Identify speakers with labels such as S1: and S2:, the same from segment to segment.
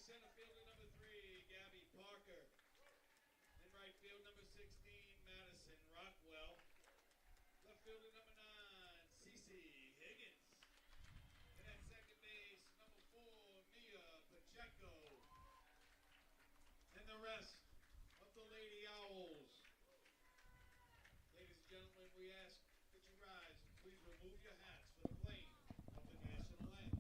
S1: Center fielder number 3, Gabby Parker. In right field, number 16, Madison Rockwell. Left fielder number 9, Cece Higgins. And at second base, number 4, Mia Pacheco. And the rest of the Lady Owls. Ladies and gentlemen, we ask that you rise and please remove your hats for the playing of the national anthem.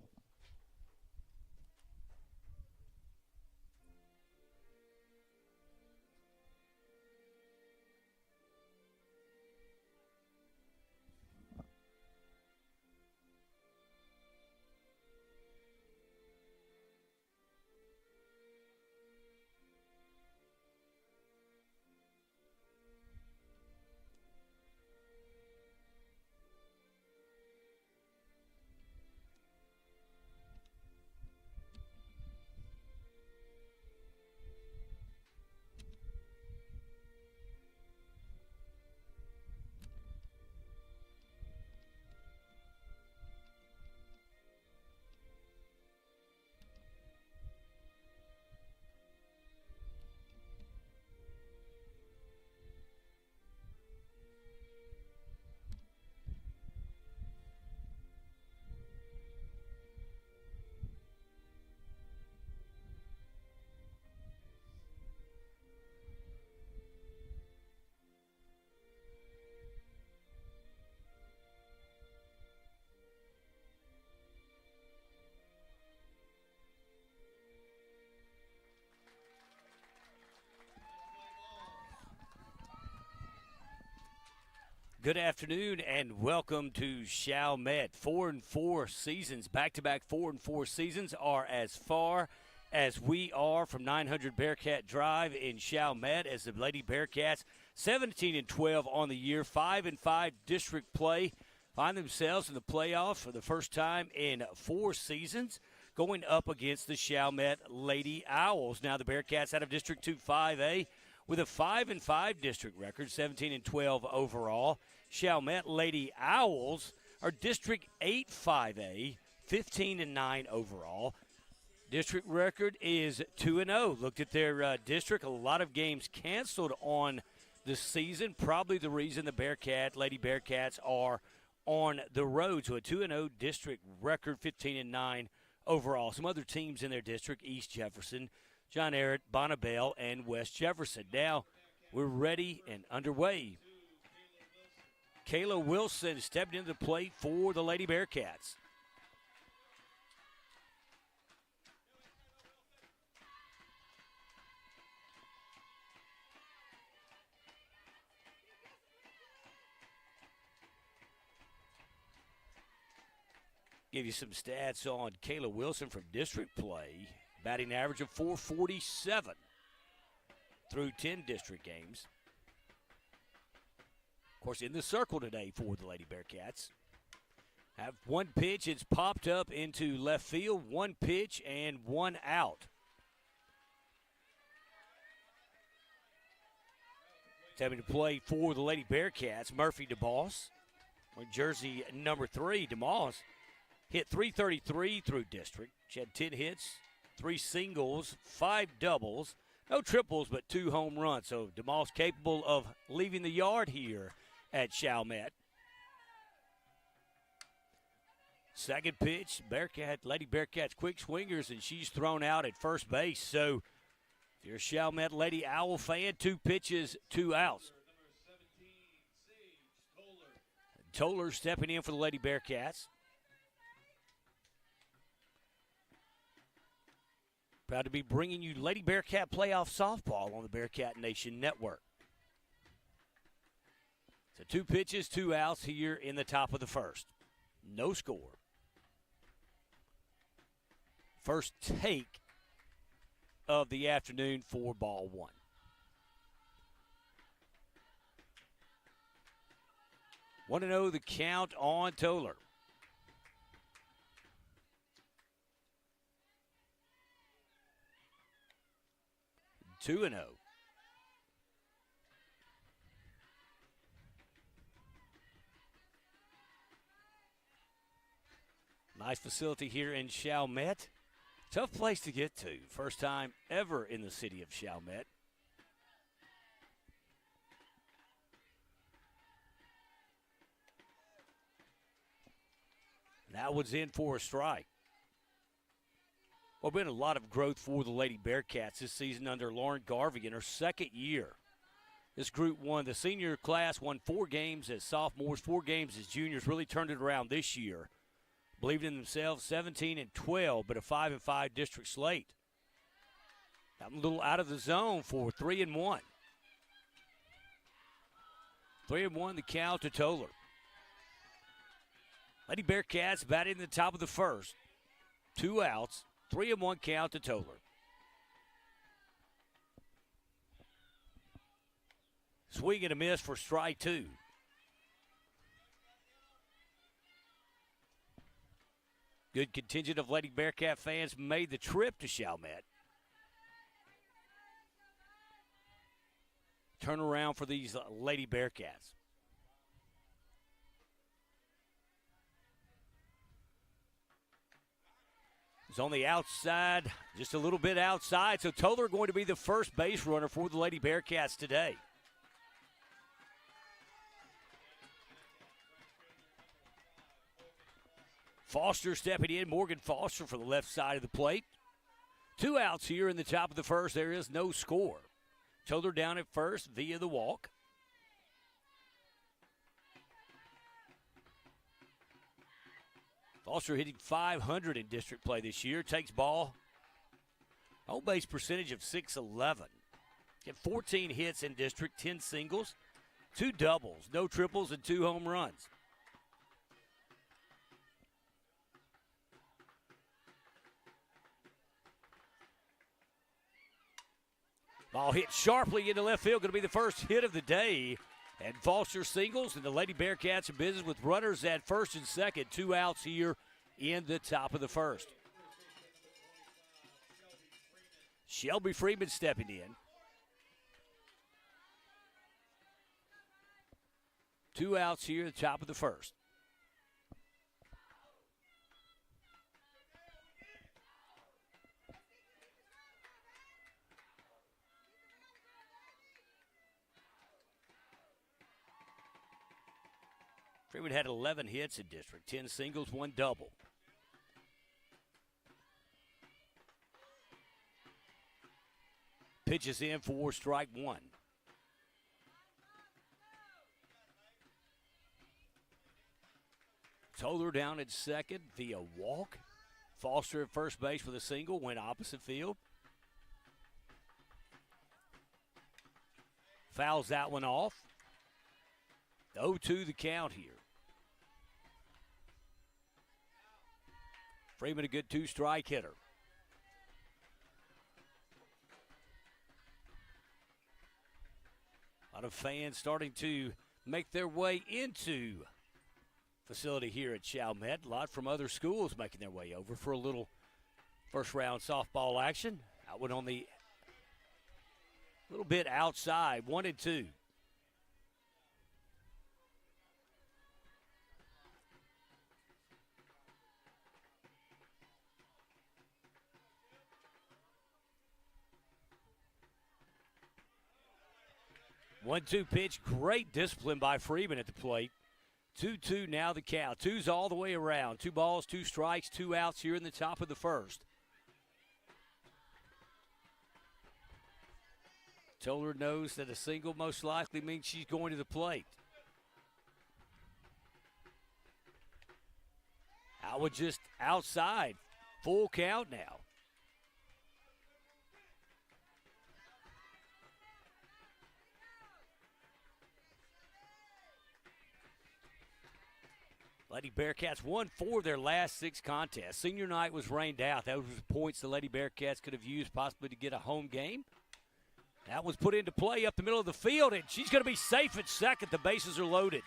S2: Good afternoon and welcome to Chalmette. 4-4 seasons, back-to-back 4-4 seasons are as far as we are from 900 Bearcat Drive in Chalmette as the Lady Bearcats 17-12 on the year, 5-5 district play, find themselves in the playoffs for the first time in 4 seasons, going up against the Chalmette Lady Owls. Now the Bearcats out of District 2 5A with a 5-5 district record, 17-12 overall. Chalmette Lady Owls are District 8 5A, 15-9 overall. District record is 2-0. Looked at their district, a lot of games canceled on the season. Probably the reason the Lady Bearcats are on the road. So a 2-0 district record, 15-9 overall. Some other teams in their district, East Jefferson, John Ehret, Bonnabelle, and West Jefferson. Now we're ready and underway. Kayla Wilson stepped into the plate for the Lady Bearcats. Give you some stats on Kayla Wilson from district play. Batting average of .447 through 10 district games. Of course, in the circle today for the Lady Bearcats. Have one pitch, it's popped up into left field, one pitch and one out. Stepping to play for the Lady Bearcats, Murphy DeMoss. Wearing jersey number 3, DeMoss hit .333 through district. She had 10 hits, 3 singles, 5 doubles, no triples, but 2 home runs. So DeMoss capable of leaving the yard here at Chalmette. Second pitch, Lady Bearcats quick swingers, and she's thrown out at first base. So if you're a Chalmette Lady Owl fan, 2 pitches, 2 outs. Toller stepping in for the Lady Bearcats. Proud to be bringing you Lady Bearcat playoff softball on the Bearcat Nation Network. So 2 pitches, 2 outs here in the top of the first. No score. First take of the afternoon for ball 1. Want to know the count on Toller. 2-0. Nice facility here in Chalmette. Tough place to get to. First time ever in the city of Chalmette. That one's in for a strike. Well, been a lot of growth for the Lady Bearcats this season under Lauren Garvey in her second year. This group won, the senior class won 4 games as sophomores, 4 games as juniors, really turned it around this year. Believed in themselves, 17-12, but a 5-5 district slate. Got a little out of the zone for 3-1. 3-1 the count to Toller. Lady Bearcats batting in the top of the first. 2 outs, 3-1 count to Toller. Swing and a miss for strike 2. Good contingent of Lady Bearcat fans made the trip to Chalmette. Turn around for these Lady Bearcats. It's on the outside, just a little bit outside. So Toller going to be the first base runner for the Lady Bearcats today. Foster stepping in, Morgan Foster for the left side of the plate. 2 outs here in the top of the first. There is no score. Toller down at first via the walk. Foster hitting .500 in district play this year. Takes ball. Home base percentage of .611. Get 14 hits in district, 10 singles, 2 doubles, no triples, and 2 home runs. Ball hit sharply into left field. Going to be the first hit of the day. And Foster singles, and the Lady Bearcats in business with runners at first and second. 2 outs here in the top of the first. Shelby Freeman stepping in. 2 outs here at the top of the first. Freeman had 11 hits in district, 10 singles, 1 double. Pitches in for strike 1. Toller down at second via walk. Foster at first base with a single, went opposite field. Fouls that one off. 0-2 the count here. Freeman a good 2-strike hitter. A lot of fans starting to make their way into facility here at Chalmette. A lot from other schools making their way over for a little first round softball action. That one on the little bit outside, 1-2. One-two pitch, great discipline by Freeman at the plate. 2-2 now the count. 2's all the way around. 2 balls, 2 strikes, 2 outs here in the top of the first. Toller knows that a single most likely means she's going to the plate. Howard just outside. Full count now. Lady Bearcats won 4 of their last 6 contests. Senior night was rained out. Those were points the Lady Bearcats could have used possibly to get a home game. That was put into play up the middle of the field, and she's going to be safe at second. The bases are loaded.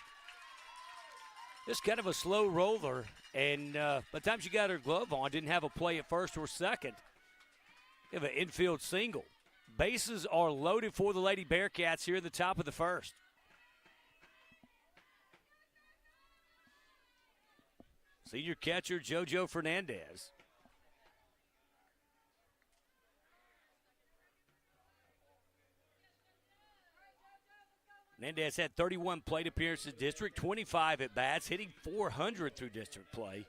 S2: This kind of a slow roller, and by the time she got her glove on, didn't have a play at first or second. You have an infield single. Bases are loaded for the Lady Bearcats here in the top of the first. Senior catcher JoJo Fernandez. Fernandez had 31 plate appearances district, 25 at bats, hitting .400 through district play.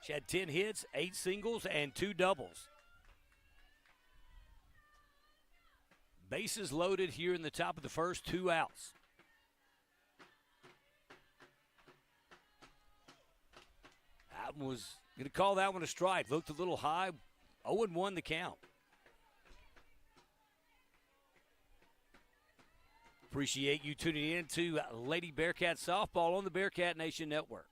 S2: She had 10 hits, 8 singles, and 2 doubles. Bases loaded here in the top of the first, 2 outs. That was going to call that one a strike. Looked a little high. 0-1 the count. Appreciate you tuning in to Lady Bearcat Softball on the Bearcat Nation Network.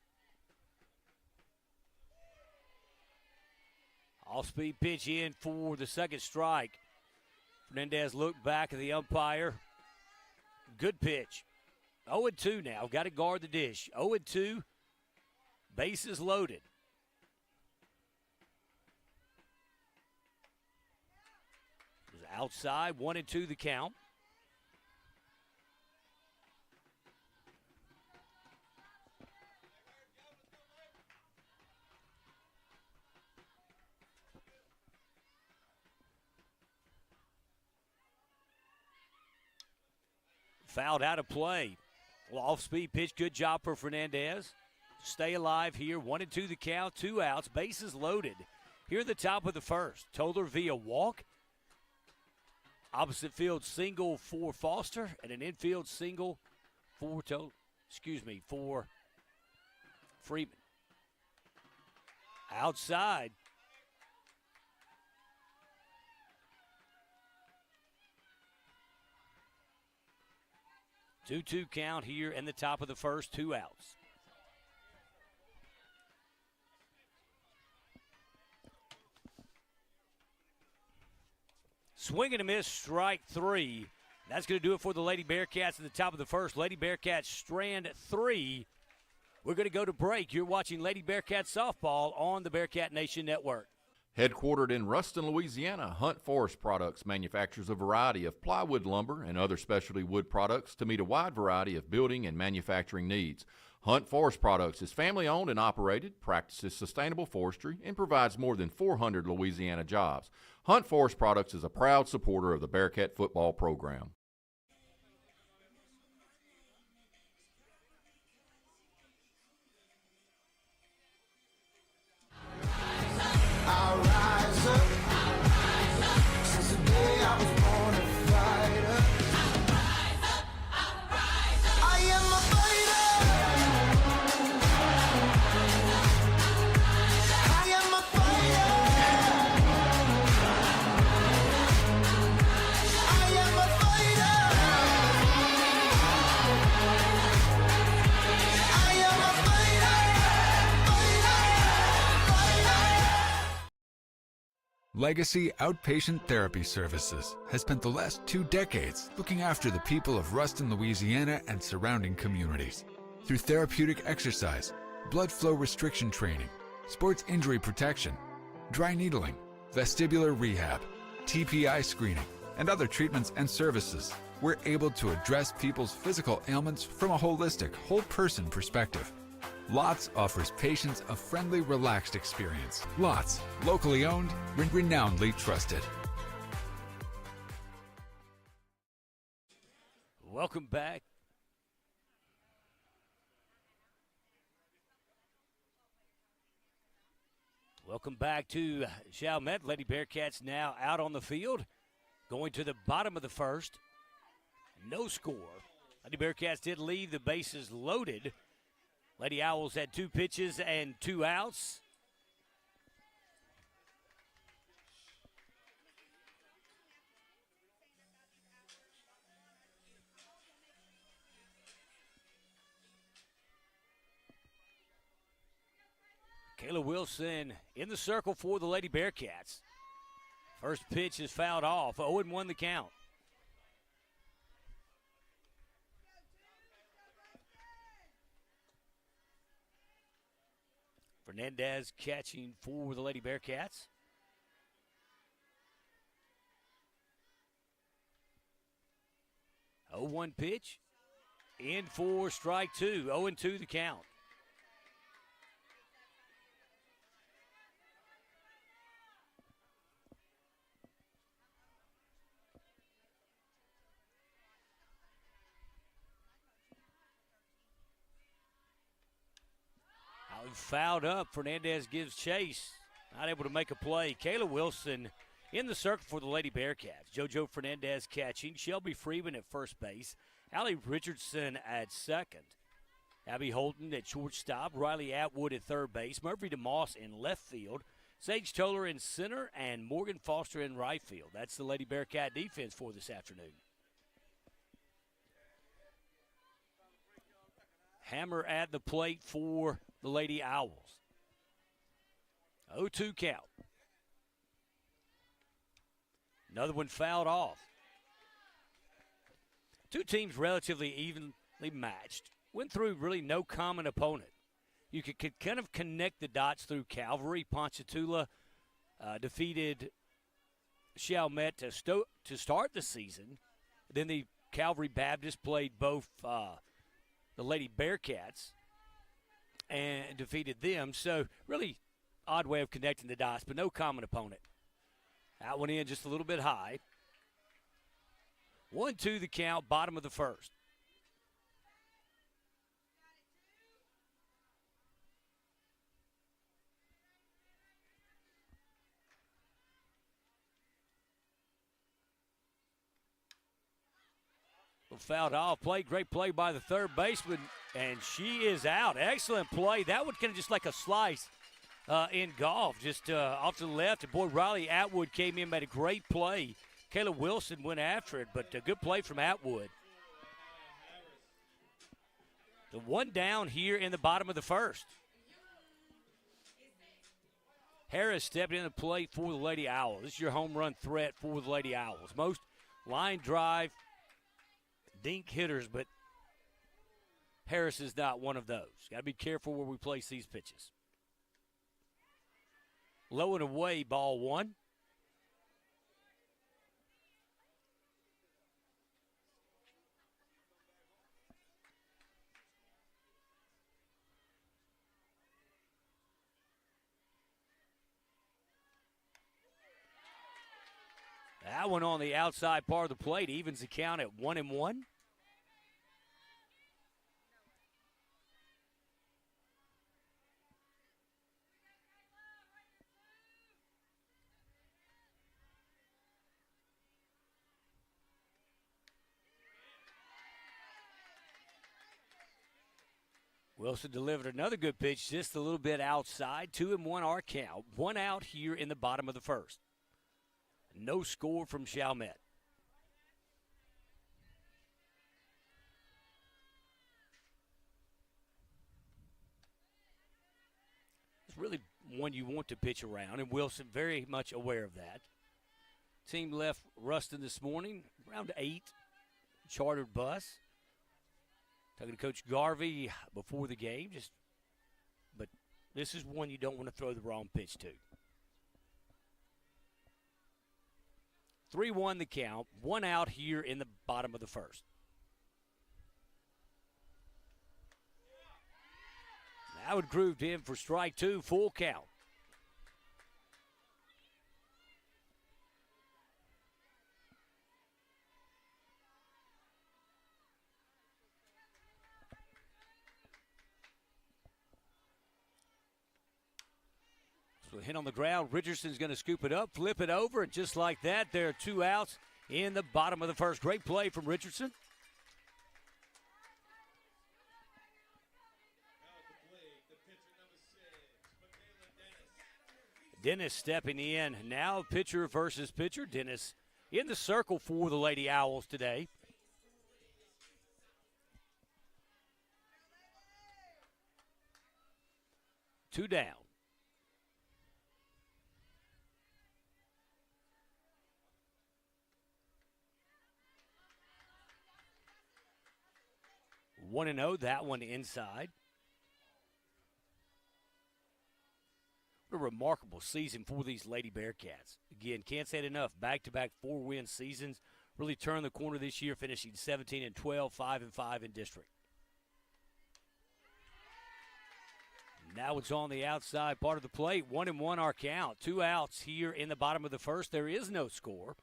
S2: Off-speed pitch in for the second strike. Fernandez looked back at the umpire. Good pitch. 0-2 now. Got to guard the dish. 0-2. Bases loaded. It was outside. 1-2 the count. Fouled out of play. Well, off-speed pitch. Good job for Fernandez. Stay alive here. 1-2 the count. 2 outs. Bases loaded. Here at the top of the first. Toller via walk. Opposite field single for Foster. And an infield single for for Freeman. Outside. Two-two count here in the top of the first. 2 outs. Swing and a miss, strike 3. That's going to do it for the Lady Bearcats at the top of the first. Lady Bearcats strand 3. We're going to go to break. You're watching Lady Bearcat Softball on the Bearcat Nation Network.
S3: Headquartered in Ruston, Louisiana, Hunt Forest Products manufactures a variety of plywood lumber and other specialty wood products to meet a wide variety of building and manufacturing needs. Hunt Forest Products is family-owned and operated, practices sustainable forestry, and provides more than 400 Louisiana jobs. Hunt Forest Products is a proud supporter of the Bearcat football program.
S4: I'll rise up. Since the day I was born a fighter. I'll rise up. I am a fighter. I am a fighter. I am a fighter. I am a
S5: Legacy Outpatient Therapy Services has spent the last 2 decades looking after the people of Ruston, Louisiana and surrounding communities. Through therapeutic exercise, blood flow restriction training, sports injury protection, dry needling, vestibular rehab, TPI screening, and other treatments and services, we're able to address people's physical ailments from a holistic, whole-person perspective. Lots offers patients a friendly, relaxed experience. Lots, locally owned, renownedly trusted.
S2: Welcome back. Welcome back to Chalmette. Lady Bearcats now out on the field, going to the bottom of the first. No score. Lady Bearcats did leave the bases loaded. Lady Owls had 2 pitches and 2 outs. Kayla Wilson in the circle for the Lady Bearcats. First pitch is fouled off. 0-1 the count. Fernandez catching for the Lady Bearcats. Oh, 0-1 pitch. In for strike 2. 0-2 the count. fouled up. Fernandez gives chase. Not able to make a play. Kayla Wilson in the circle for the Lady Bearcats. JoJo Fernandez catching. Shelby Freeman at first base. Allie Richardson at second. Abby Holden at shortstop. Riley Atwood at third base. Murphy DeMoss in left field. Sage Toller in center. And Morgan Foster in right field. That's the Lady Bearcat defense for this afternoon. Hammer at the plate for the Lady Owls. 0-2 count. Another one fouled off. Two teams relatively evenly matched. Went through really no common opponent. You could kind of connect the dots through Calvary. Ponchatoula defeated Chalmette to start the season. Then the Calvary Baptist played both the Lady Bearcats and defeated them. So really odd way of connecting the dots, but no common opponent. That one in just a little bit high. 1-2 the count, bottom of the first. Fouled off play, great play by the third baseman, and she is out. Excellent play. That one kind of just like a slice in golf, just off to the left. And boy, Riley Atwood came in, made a great play. Kayla Wilson went after it, but a good play from Atwood. The one down here in the bottom of the first. Harris stepped in the plate for the Lady Owls. This is your home run threat for the Lady Owls. Most line drive dink hitters, but Harris is not one of those. Got to be careful where we place these pitches. Low and away, ball one. That one on the outside part of the plate evens the count at 1-1. Wilson delivered another good pitch, just a little bit outside. 2-1 our count. One out here in the bottom of the first. No score from Chalmette. It's really one you want to pitch around, and Wilson very much aware of that. Team left Ruston this morning, around 8, chartered bus. Talking to Coach Garvey before the game, but this is one you don't want to throw the wrong pitch to. 3-1 the count, one out here in the bottom of the first. That would grooved in for strike two, full count. So hit on the ground. Richardson's going to scoop it up, flip it over, and just like that, there are two outs in the bottom of the first. Great play from Richardson. Dennis stepping in. Now pitcher versus pitcher. Dennis in the circle for the Lady Owls today. Two down. 1-0, that one inside. What a remarkable season for these Lady Bearcats. Again, can't say it enough. Back-to-back 4-win seasons. Really turned the corner this year, finishing 17-12, 5-5 in district. Now it's on the outside part of the plate. 1-1 our count. Two outs here in the bottom of the first. There is no score.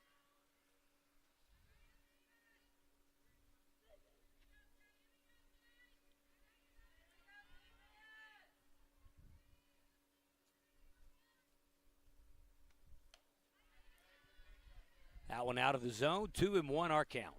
S2: That one out of the zone. 2-1 our count.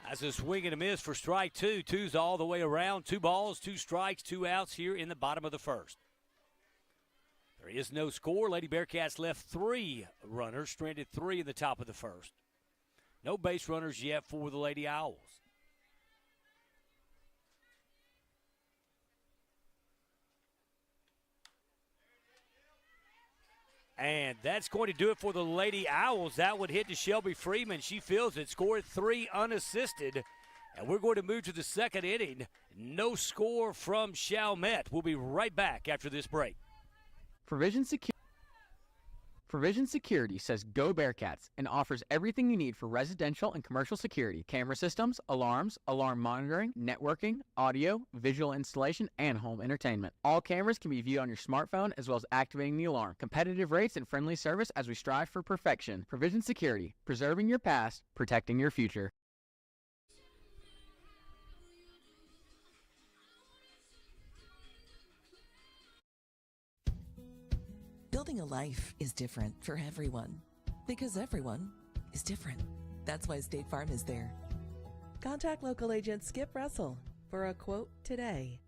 S2: That's a swing and a miss for strike two. Two's all the way around. 2 balls, 2 strikes, 2 outs here in the bottom of the first. There is no score. Lady Bearcats left 3 runners, stranded 3 in the top of the first. No base runners yet for the Lady Owls. And that's going to do it for the Lady Owls. That would hit to Shelby Freeman. She feels it, scored 3 unassisted. And we're going to move to the second inning. No score from Chalmette. We'll be right back after this break.
S6: Provision Security says go Bearcats and offers everything you need for residential and commercial security, camera systems, alarms, alarm monitoring, networking, audio, visual installation, and home entertainment. All cameras can be viewed on your smartphone as well as activating the alarm. Competitive rates and friendly service as we strive for perfection. Provision Security, preserving your past, protecting your future.
S7: Building a life is different for everyone because everyone is different. That's why State Farm is there. Contact local agent Skip Russell for a quote today.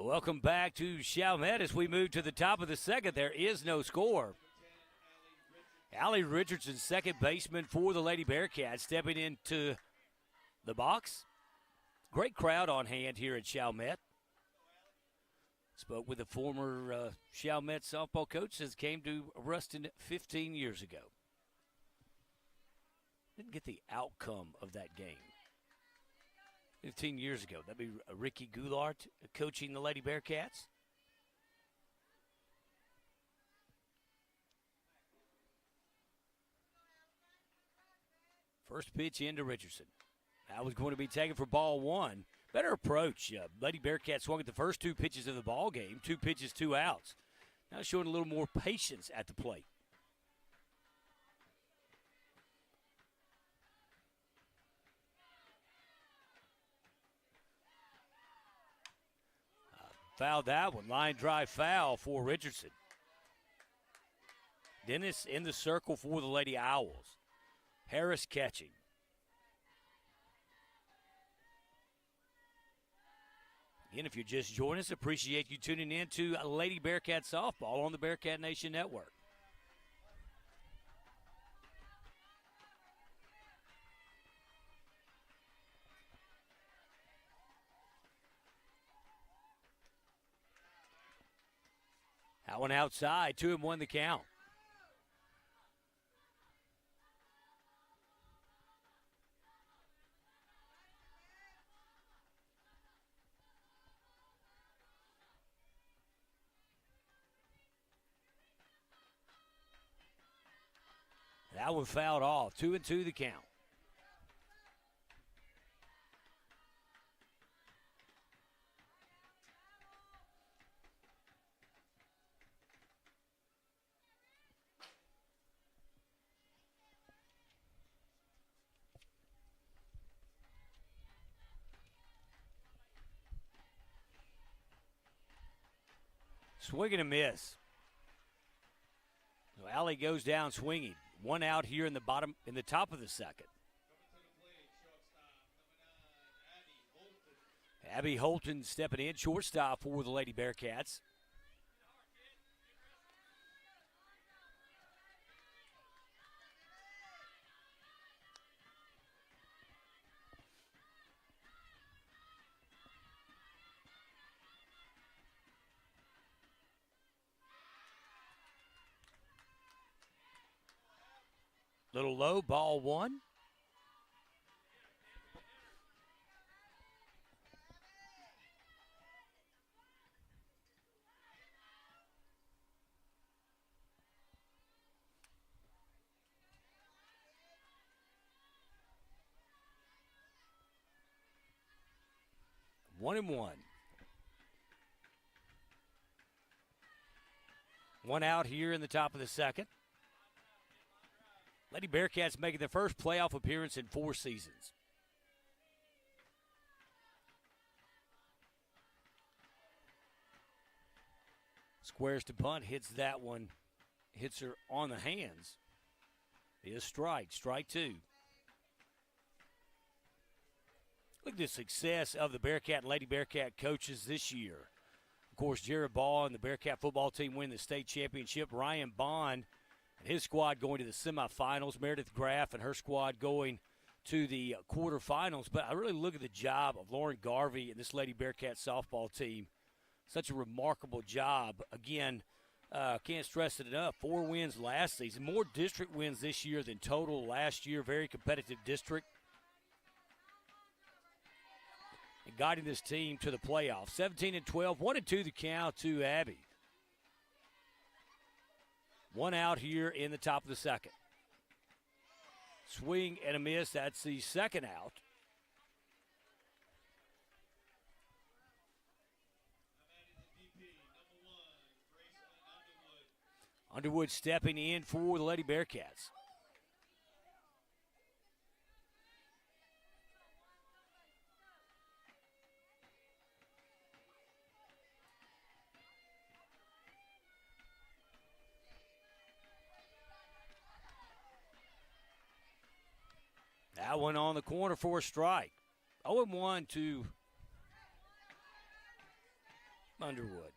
S2: Welcome back to Chalmette as we move to the top of the second. There is no score. Allie Richardson, second baseman for the Lady Bearcats, stepping into the box. Great crowd on hand here at Chalmette. Spoke with a former Chalmette softball coach that came to Ruston 15 years ago. Didn't get the outcome of that game. 15 years ago. That'd be Ricky Goulart coaching the Lady Bearcats. First pitch into Richardson. That was going to be taken for ball 1. Better approach. Lady Bearcats swung at the first 2 pitches of the ball game. 2 pitches, 2 outs. Now showing a little more patience at the plate. Fouled that one. Line drive foul for Richardson. Dennis in the circle for the Lady Owls. Harris catching. Again, if you're just joining us, appreciate you tuning in to Lady Bearcat Softball on the Bearcat Nation Network. That one outside, 2-1 the count. That one fouled off, 2-2 the count. Swing and a miss. So Allie goes down swinging. 1 out here in the top of the second. Abby Holton stepping in, shortstop for the Lady Bearcats. Little low, ball one. One and one. One out here in the top of the second. Lady Bearcats making their first playoff appearance in 4 seasons. Squares to punt, hits that one, hits her on the hands. It is strike 2. Look at the success of the Bearcat and Lady Bearcat coaches this year. Of course, Jared Ball and the Bearcat football team win the state championship. Ryan Bond and his squad going to the semifinals. Meredith Graff and her squad going to the quarterfinals. But I really look at the job of Lauren Garvey and this Lady Bearcat softball team. Such a remarkable job. Again, can't stress it enough. 4 wins last season. More district wins this year than total last year. Very competitive district. And guiding this team to the playoffs. 17-12, 1-2 the count to Abby. One out here in the top of the second. Swing and a miss. That's the second out. Underwood stepping in for the Lady Bearcats. That one on the corner for a strike. 0-1 to Underwood.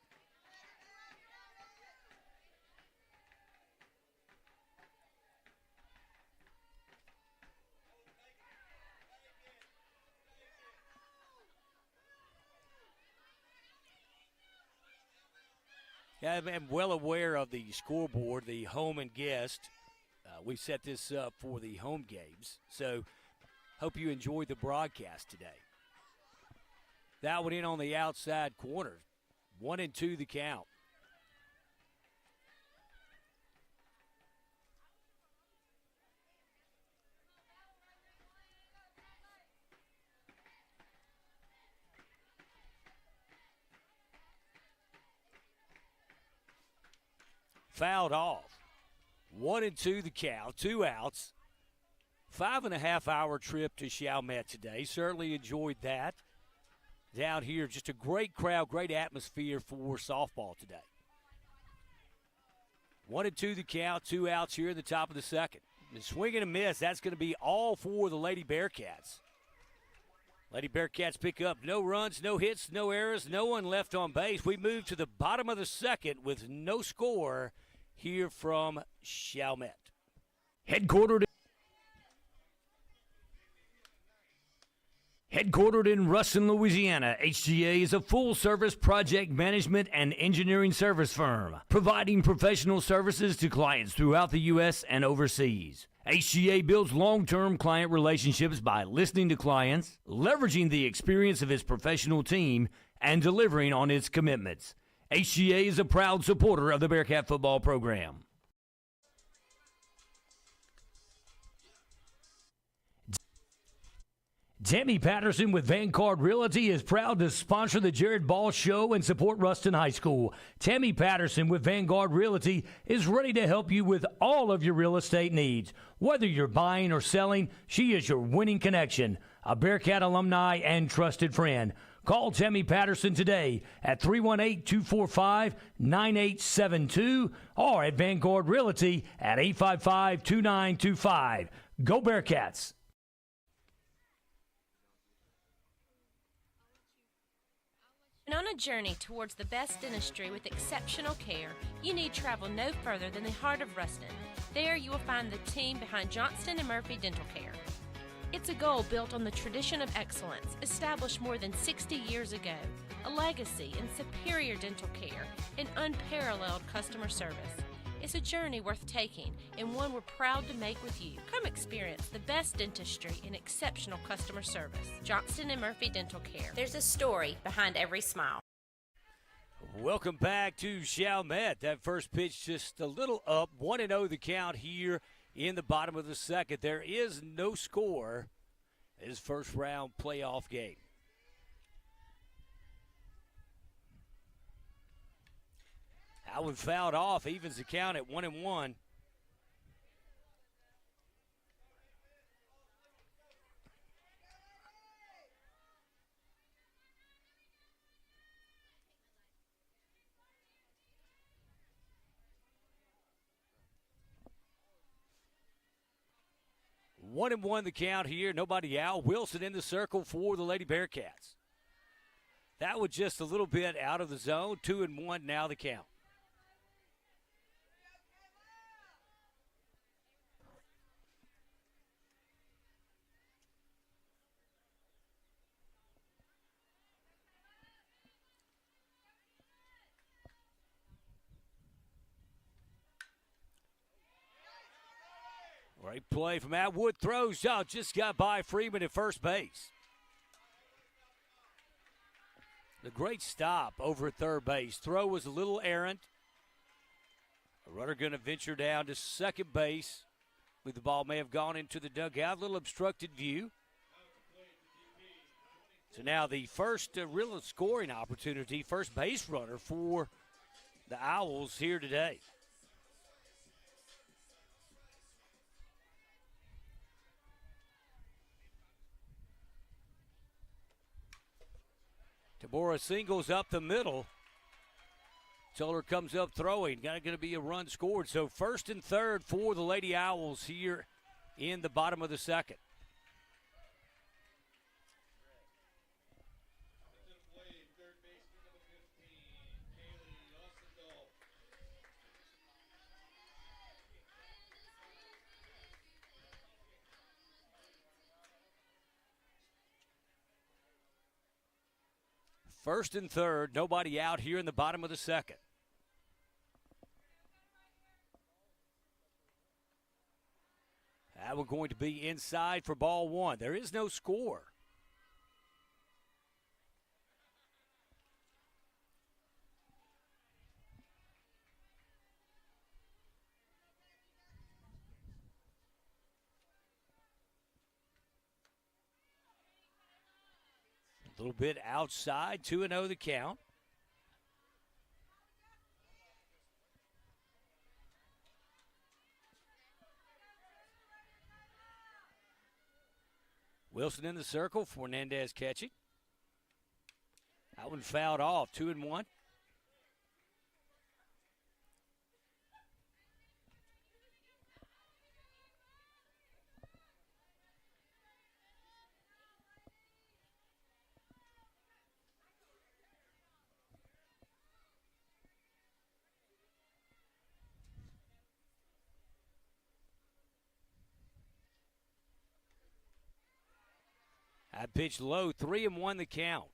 S2: Yeah, I'm well aware of the scoreboard, the home and guest. We set this up for the home games, so hope you enjoyed the broadcast today. That one in on the outside corner. 1-2 the count. Fouled off. 1-2 the count, 2 outs. 5.5-hour trip to Chalmette today. Certainly enjoyed that. Down here, just a great crowd, great atmosphere for softball today. 1-2 the count, 2 outs here in the top of the second. And swing and a miss, that's going to be all for the Lady Bearcats. Lady Bearcats pick up no runs, no hits, no errors, no one left on base. We move to the bottom of the second with no score here from Chalmette. Headquartered in Ruston, Louisiana, HGA is a full-service project management and engineering service firm, providing professional services to clients throughout the U.S. and overseas. HGA builds long-term client relationships by listening to clients, leveraging the experience of its professional team, and delivering on its commitments. HGA is a proud supporter of the Bearcat football program. Tammy Patterson with Vanguard Realty is proud to sponsor the Jared Ball Show and support Ruston High School. Tammy Patterson with Vanguard Realty is ready to help you with all of your real estate needs. Whether you're buying or selling, she is your winning connection. A Bearcat alumni and trusted friend. Call Tammy Patterson today at 318-245-9872 or at Vanguard Realty at 855-2925. Go Bearcats!
S8: And on a journey towards the best dentistry with exceptional care, you need travel no further than the heart of Ruston. There you will find the team behind Johnston & Murphy Dental Care. It's a goal built on the tradition of excellence established more than 60 years ago, a legacy in superior dental care and unparalleled customer service. It's a journey worth taking and one we're proud to make with you. Come experience the best dentistry and exceptional customer service. Johnston & Murphy Dental Care. There's a story behind every smile.
S2: Welcome back to Chalmette. That first pitch just a little up. 1-0 the count here in the bottom of the second. There is no score. His first round playoff game. That one fouled off, evens the count at 1-1. One and one the count here. Nobody out. Wilson in the circle for the Lady Bearcats. That was just a little bit out of the zone. 2-1 now the count. Great play from Atwood. Throws out. Just got by Freeman at first base. The great stop over at third base. Throw was a little errant. A runner going to venture down to second base. The ball may have gone into the dugout. A little obstructed view. So now the first real scoring opportunity, first base runner for the Owls here today. Tabora singles up the middle. Tiller comes up throwing. Going to be a run scored. So first and third for the Lady Owls here in the bottom of the second. First and third, nobody out here in the bottom of the second. That one going to be inside for ball one. There is no score. A little bit outside, 2-0 the count. Wilson in the circle, Fernandez catching. That one fouled off, 2-1. I pitched low, 3-1 the count.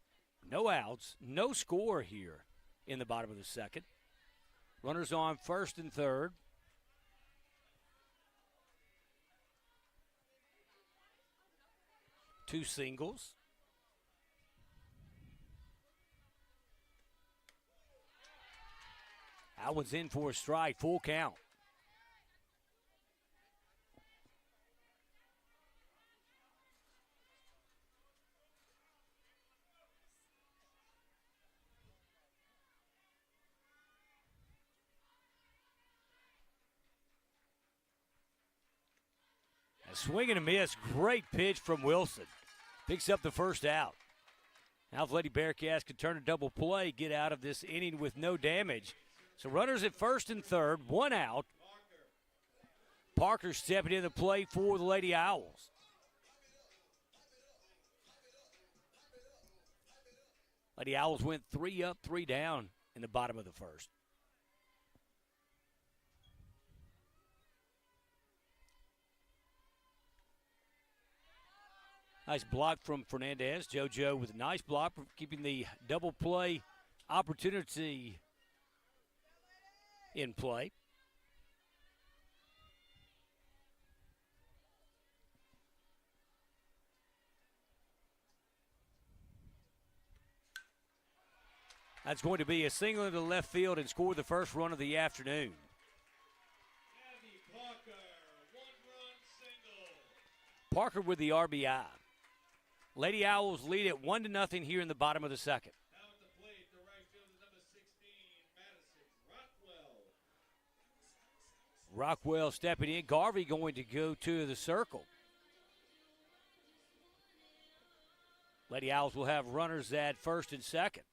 S2: No outs, no score here in the bottom of the second. Runners on first and third. Two singles. That one's in for a strike, full count. A swing and a miss. Great pitch from Wilson. Picks up the first out. Now if Lady Bearcats can turn a double play, get out of this inning with no damage. So runners at first and third, one out. Parker stepping in the play for the Lady Owls. Lady Owls went 3 up, 3 down in the bottom of the first. Nice block from Fernandez. JoJo with a nice block, keeping the double play opportunity in play. That's going to be a single into left field and score the first run of the afternoon.
S1: Gabby Parker, one-run single.
S2: Parker with the RBI. Lady Owls lead it 1-0 here in the bottom of the second.
S1: Now at the plate, the right fielder, number 16, Madison Rockwell.
S2: Rockwell stepping in. Garvey going to go to the circle. Lady Owls will have runners at first and second.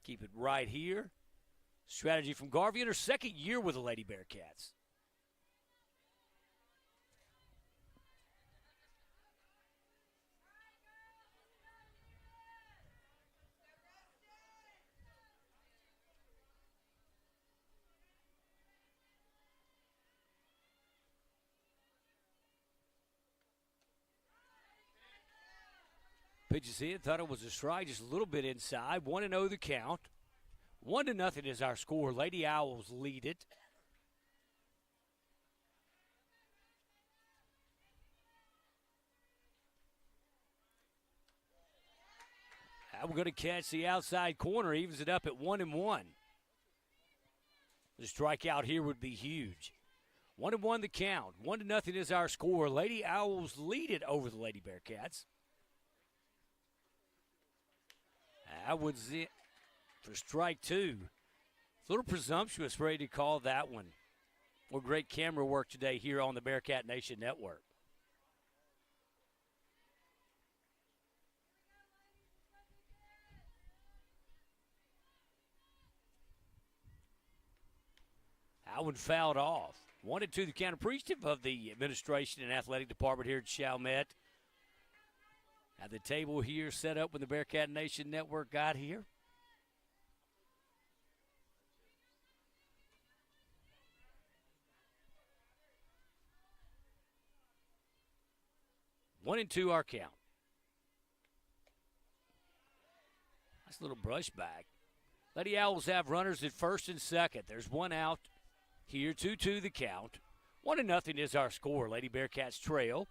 S2: Keep it right here. Strategy from Garvey in her second year with the Lady Bearcats. Pitches in, thought it was a strike, just a little bit inside. 1-0 the count. 1-0 is our score. Lady Owls lead it. Now we're going to catch the outside corner, evens it up at 1-1. The strikeout here would be huge. 1-1 the count. 1-0 is our score. Lady Owls lead it over the Lady Bearcats. That was it for strike two. It's a little presumptuous, ready to call that one. Well, great camera work today here on the Bearcat Nation Network. That one fouled off. 1-2 the count. Appreciative of the administration and athletic department here at Chalmette. Had the table here set up when the Bearcat Nation Network got here. One and two our count. Nice little brush back. Lady Owls have runners at first and second. There's one out here. 2-2 the count. 1-0 is our score. Lady Bearcats trail.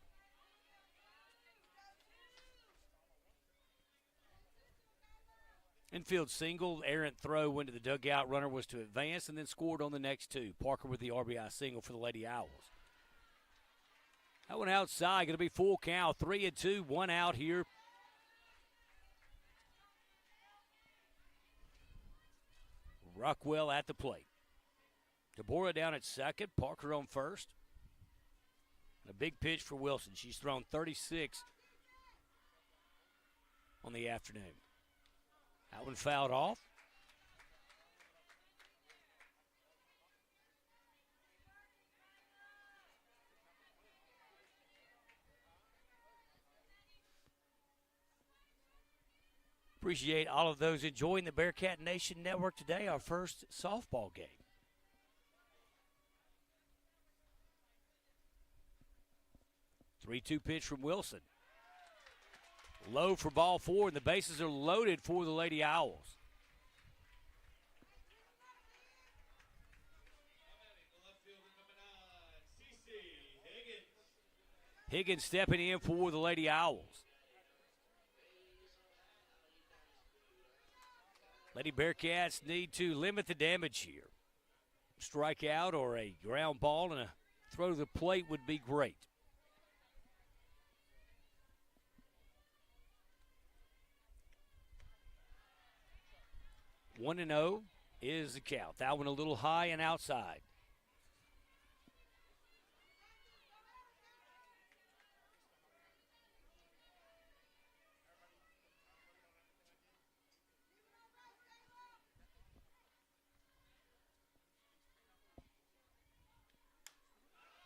S2: Infield single, errant throw into the dugout. Runner was to advance and then scored on the next two. Parker with the RBI single for the Lady Owls. That one outside, going to be full count. 3-2, one out here. Rockwell at the plate. Deborah down at second, Parker on first. And a big pitch for Wilson. She's thrown 36 on the afternoon. That one fouled off. Appreciate all of those enjoying the Bearcat Nation Network today, our first softball game. Three-two pitch from Wilson. Low for ball four, and the bases are loaded for the Lady Owls. Higgins stepping in for the Lady Owls. Lady Bearcats need to limit the damage here. Strikeout or a ground ball and a throw to the plate would be great. 1-0 is the count. That one a little high and outside.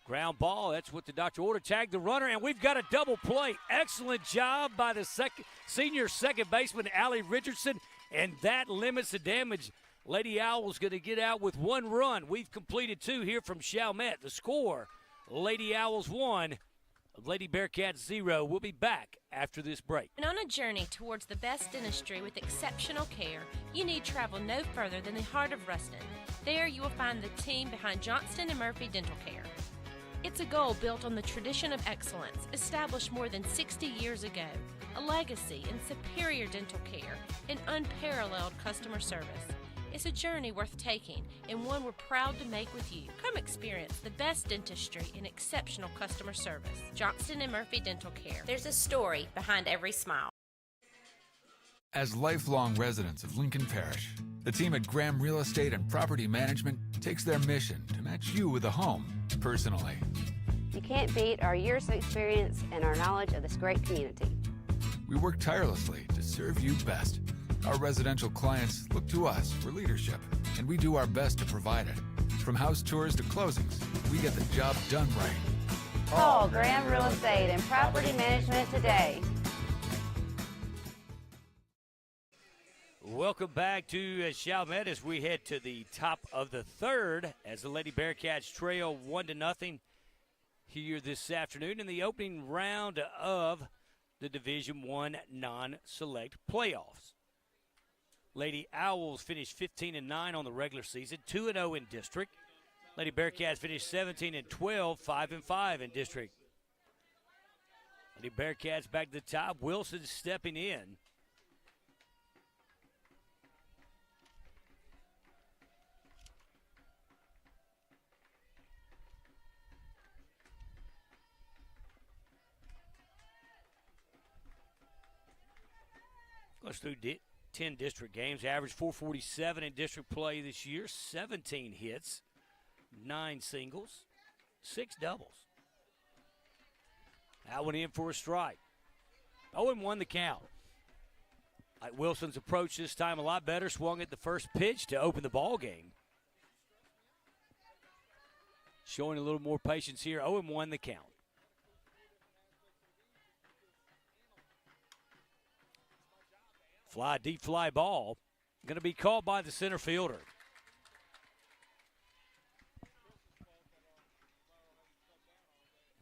S2: Ground ball, that's what the doctor ordered. Tag the runner, and we've got a double play. Excellent job by the senior second baseman, Allie Richardson, and that limits the damage. Lady Owls going to get out with one run. We've completed two here from Chalmette. The score, Lady Owls 1, Lady Bearcats 0. We'll be back after this break.
S8: And on a journey towards the best dentistry with exceptional care, you need travel no further than the heart of Ruston. There you will find the team behind Johnston & Murphy Dental Care. It's a goal built on the tradition of excellence established more than 60 years ago, a legacy in superior dental care and unparalleled customer service. It's a journey worth taking and one we're proud to make with you. Come experience the best dentistry and exceptional customer service. Johnston & Murphy Dental Care. There's a story behind every smile.
S5: As lifelong residents of Lincoln Parish, the team at Graham Real Estate and Property Management takes their mission to match you with a home personally.
S9: You can't beat our years of experience and our knowledge of this great community.
S5: We work tirelessly to serve you best. Our residential clients look to us for leadership, and we do our best to provide it. From house tours to closings, we get the job done right.
S9: Call Graham Real Estate and Property Management today.
S2: Welcome back to Chalmette as we head to the top of the third as the Lady Bearcats trail 1-0 here this afternoon in the opening round of the Division I non-select playoffs. Lady Owls finished 15-9 on the regular season, 2-0 in district. Lady Bearcats finished 17-12, 5-5 in district. Lady Bearcats back to the top. Wilson stepping in. Goes through 10 district games, averaged 447 in district play this year, 17 hits, 9 singles, 6 doubles. That one in for a strike. 0-1 the count. Like Wilson's approach this time a lot better, swung at the first pitch to open the ball game. Showing a little more patience here, 0-1 the count. Deep fly ball. Going to be called by the center fielder.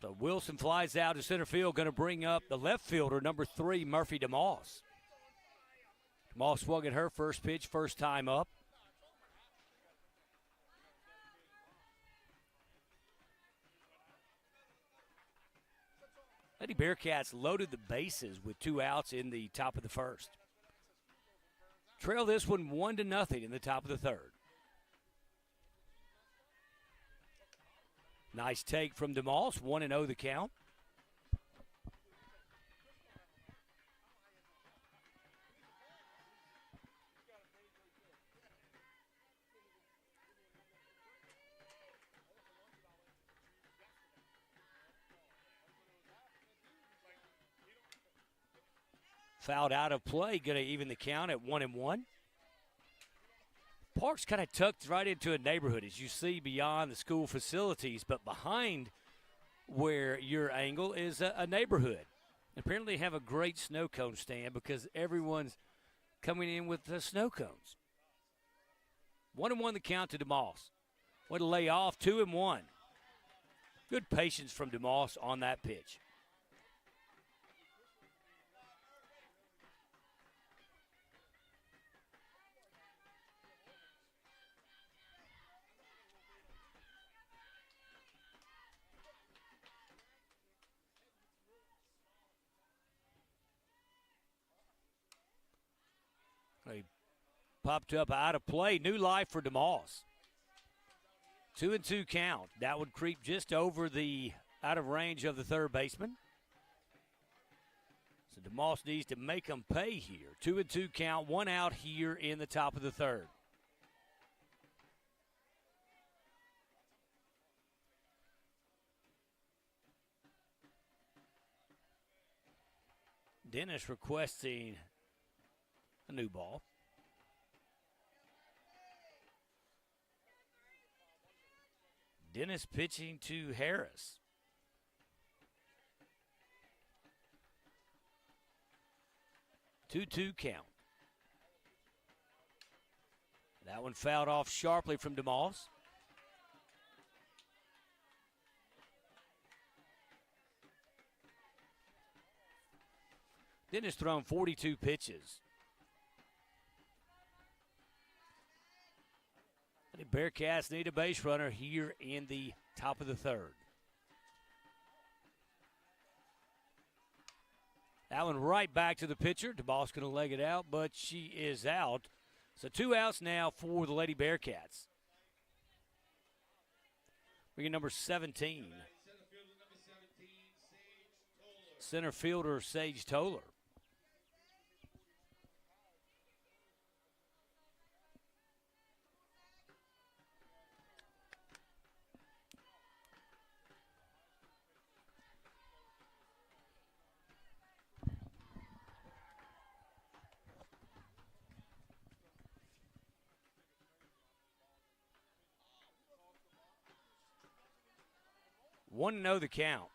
S2: So Wilson flies out to center field, going to bring up the left fielder, number 3, Murphy DeMoss. DeMoss swung at her first pitch, first time up. Lady Bearcats loaded the bases with 2 outs in the top of the first. Trail this one 1-0 in the top of the third. Nice take from DeMoss, 1-0 the count. Fouled out of play, going to even the count at 1-1. Park's kind of tucked right into a neighborhood, as you see beyond the school facilities, but behind where your angle is a neighborhood. Apparently they have a great snow cone stand because everyone's coming in with the snow cones. 1-1 the count to DeMoss. What a lay off, 2-1. Good patience from DeMoss on that pitch. He popped up out of play. New life for DeMoss. 2-2 count. That would creep just over the out of range of the third baseman. So DeMoss needs to make them pay here. 2-2 count. 1 out here in the top of the third. Dennis requesting a new ball. Dennis pitching to Harris. Two count. That one fouled off sharply from DeMoss. Dennis thrown 42 pitches. The Bearcats need a base runner here in the top of the third. That one right back to the pitcher. DeBoss going to leg it out, but she is out. So 2 outs now for the Lady Bearcats. We get number 17. Center fielder Sage Toller. Want to know the count.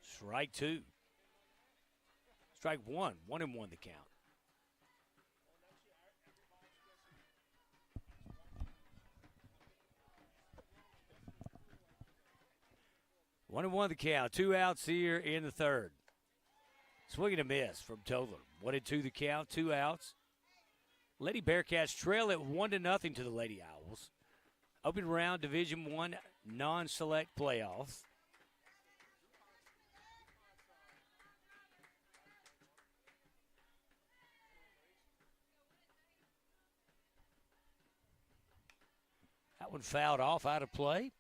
S2: Strike 2. Strike 1. 1-1 the count. One and one the count. 2 outs here in the third. Swing and a miss from Toller. 1-2 the count. 2 outs. Lady Bearcats trail at 1-0 to the Lady Owls. Open round Division I non-select playoffs. That one fouled off, out of play.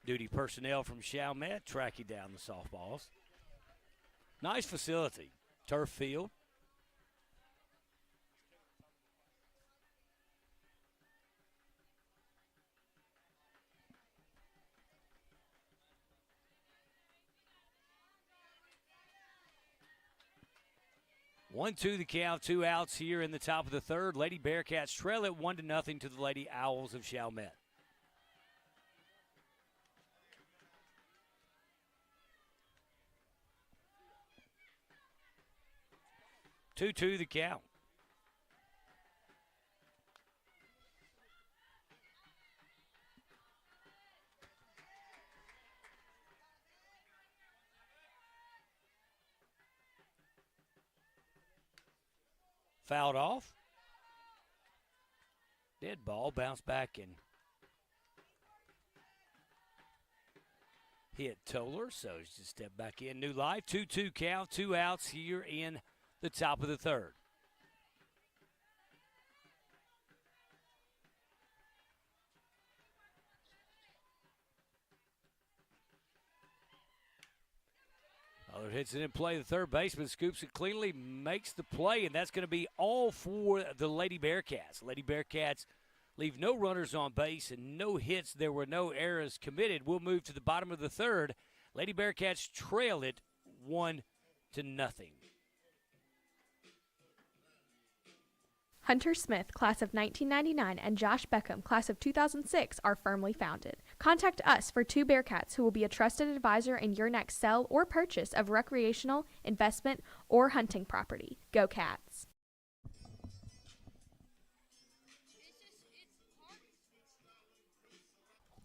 S2: Duty personnel from Chalmette tracking down the softballs. Nice facility. Turf field. One, two, the count. 2 outs here in the top of the third. Lady Bearcats trail at 1-0 to the Lady Owls of Chalmette. 2-2 the count. Fouled off. Dead ball, bounced back and hit Toller, so he's just stepped back in. New life, 2-2 count, 2 outs here in the top of the third. Other hits it in play. The third baseman scoops it cleanly, makes the play, and that's going to be all for the Lady Bearcats. Lady Bearcats leave no runners on base and no hits. There were no errors committed. We'll move to the bottom of the third. Lady Bearcats trail it 1-0.
S10: Hunter Smith, class of 1999, and Josh Beckham, class of 2006, are firmly founded. Contact us for 2 Bearcats who will be a trusted advisor in your next sell or purchase of recreational, investment, or hunting property. Go Cats!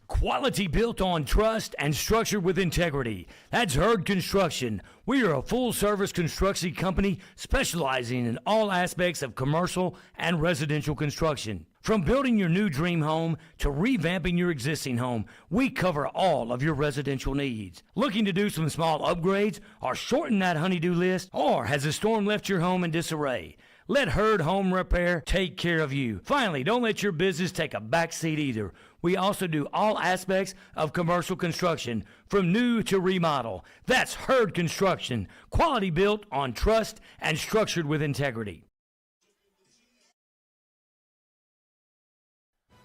S2: Quality built on trust and structured with integrity. That's Hurd Construction. We are a full-service construction company specializing in all aspects of commercial and residential construction. From building your new dream home to revamping your existing home, we cover all of your residential needs. Looking to do some small upgrades or shorten that honey-do list? Or has a storm left your home in disarray? Let Hurd Home Repair take care of you. Finally, don't let your business take a back seat either. We also do all aspects of commercial construction, from new to remodel. That's Hurd Construction. Quality built on trust and structured with integrity.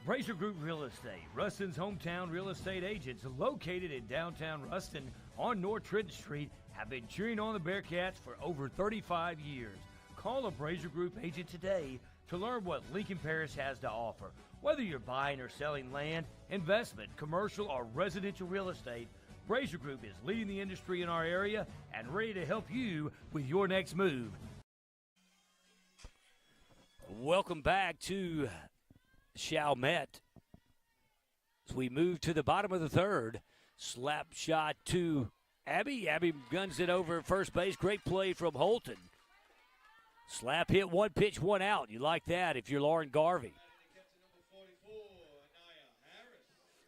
S2: Brazier Group Real Estate, Ruston's hometown real estate agents located in downtown Ruston on North Trenton Street, have been cheering on the Bearcats for over 35 years. Call a Brazier Group agent today to learn what Lincoln Parish has to offer. Whether you're buying or selling land, investment, commercial, or residential real estate, Brazier Group is leading the industry in our area and ready to help you with your next move. Welcome back to Chalmette. As we move to the bottom of the third, Slap shot to Abby. Abby guns it over at first base. Great play from Holton. Slap hit, one pitch, one out. You like that if you're Lauren Garvey.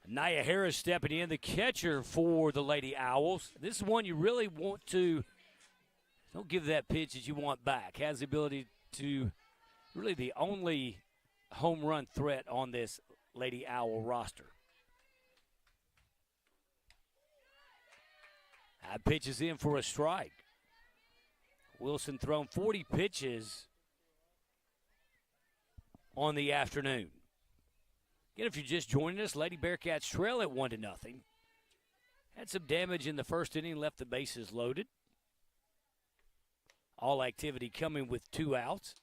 S2: Anaya Harris stepping in, the catcher for the Lady Owls. This is one you really want to, don't give that pitch that you want back. Has the ability to, really the only home run threat on this Lady Owl roster. That pitch is in for a strike. Wilson thrown 40 pitches on the afternoon. Again, if you're just joining us, Lady Bearcats trail at 1-0. Had some damage in the first inning, left the bases loaded. All activity coming with 2 outs.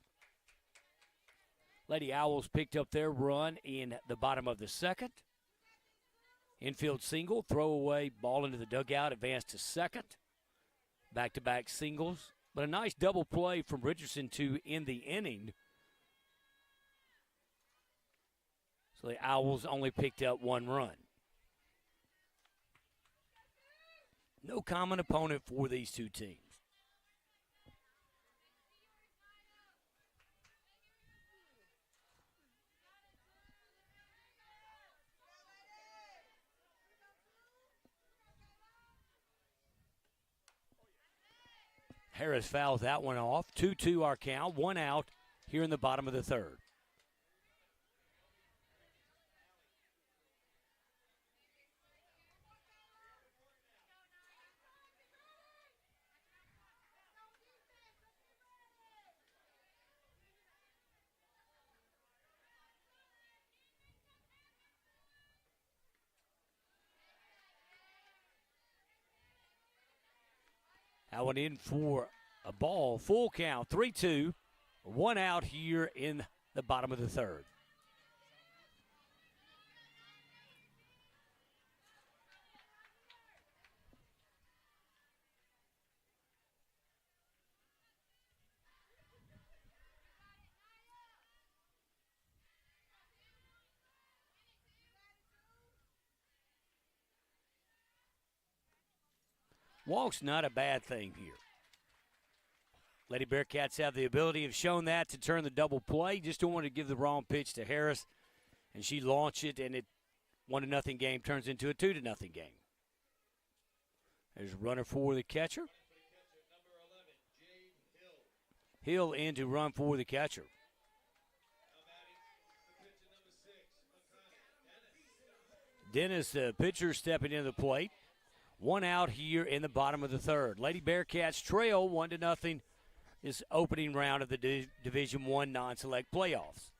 S2: Lady Owls picked up their run in the bottom of the second. Infield single, throwaway, ball into the dugout, advance to second. Back-to-back singles. But a nice double play from Richardson to end the inning. So the Owls only picked up 1 run. No common opponent for these two teams. Harris fouls that one off. 2-2 our count. 1 out here in the bottom of the third. That one in for a ball. Full count, 3-2. 1 out here in the bottom of the third. Walk's not a bad thing here. Lady Bearcats have the ability, have shown that, to turn the double play. Just don't want to give the wrong pitch to Harris, and she launched it, and it 1-0 game turns into a 2-0 game. There's a runner for the catcher. Hill in to run for the catcher. Dennis, the pitcher, stepping into the plate. 1 out here in the bottom of the third. Lady Bearcats trail 1-0 this opening round of the Division I non-select playoffs.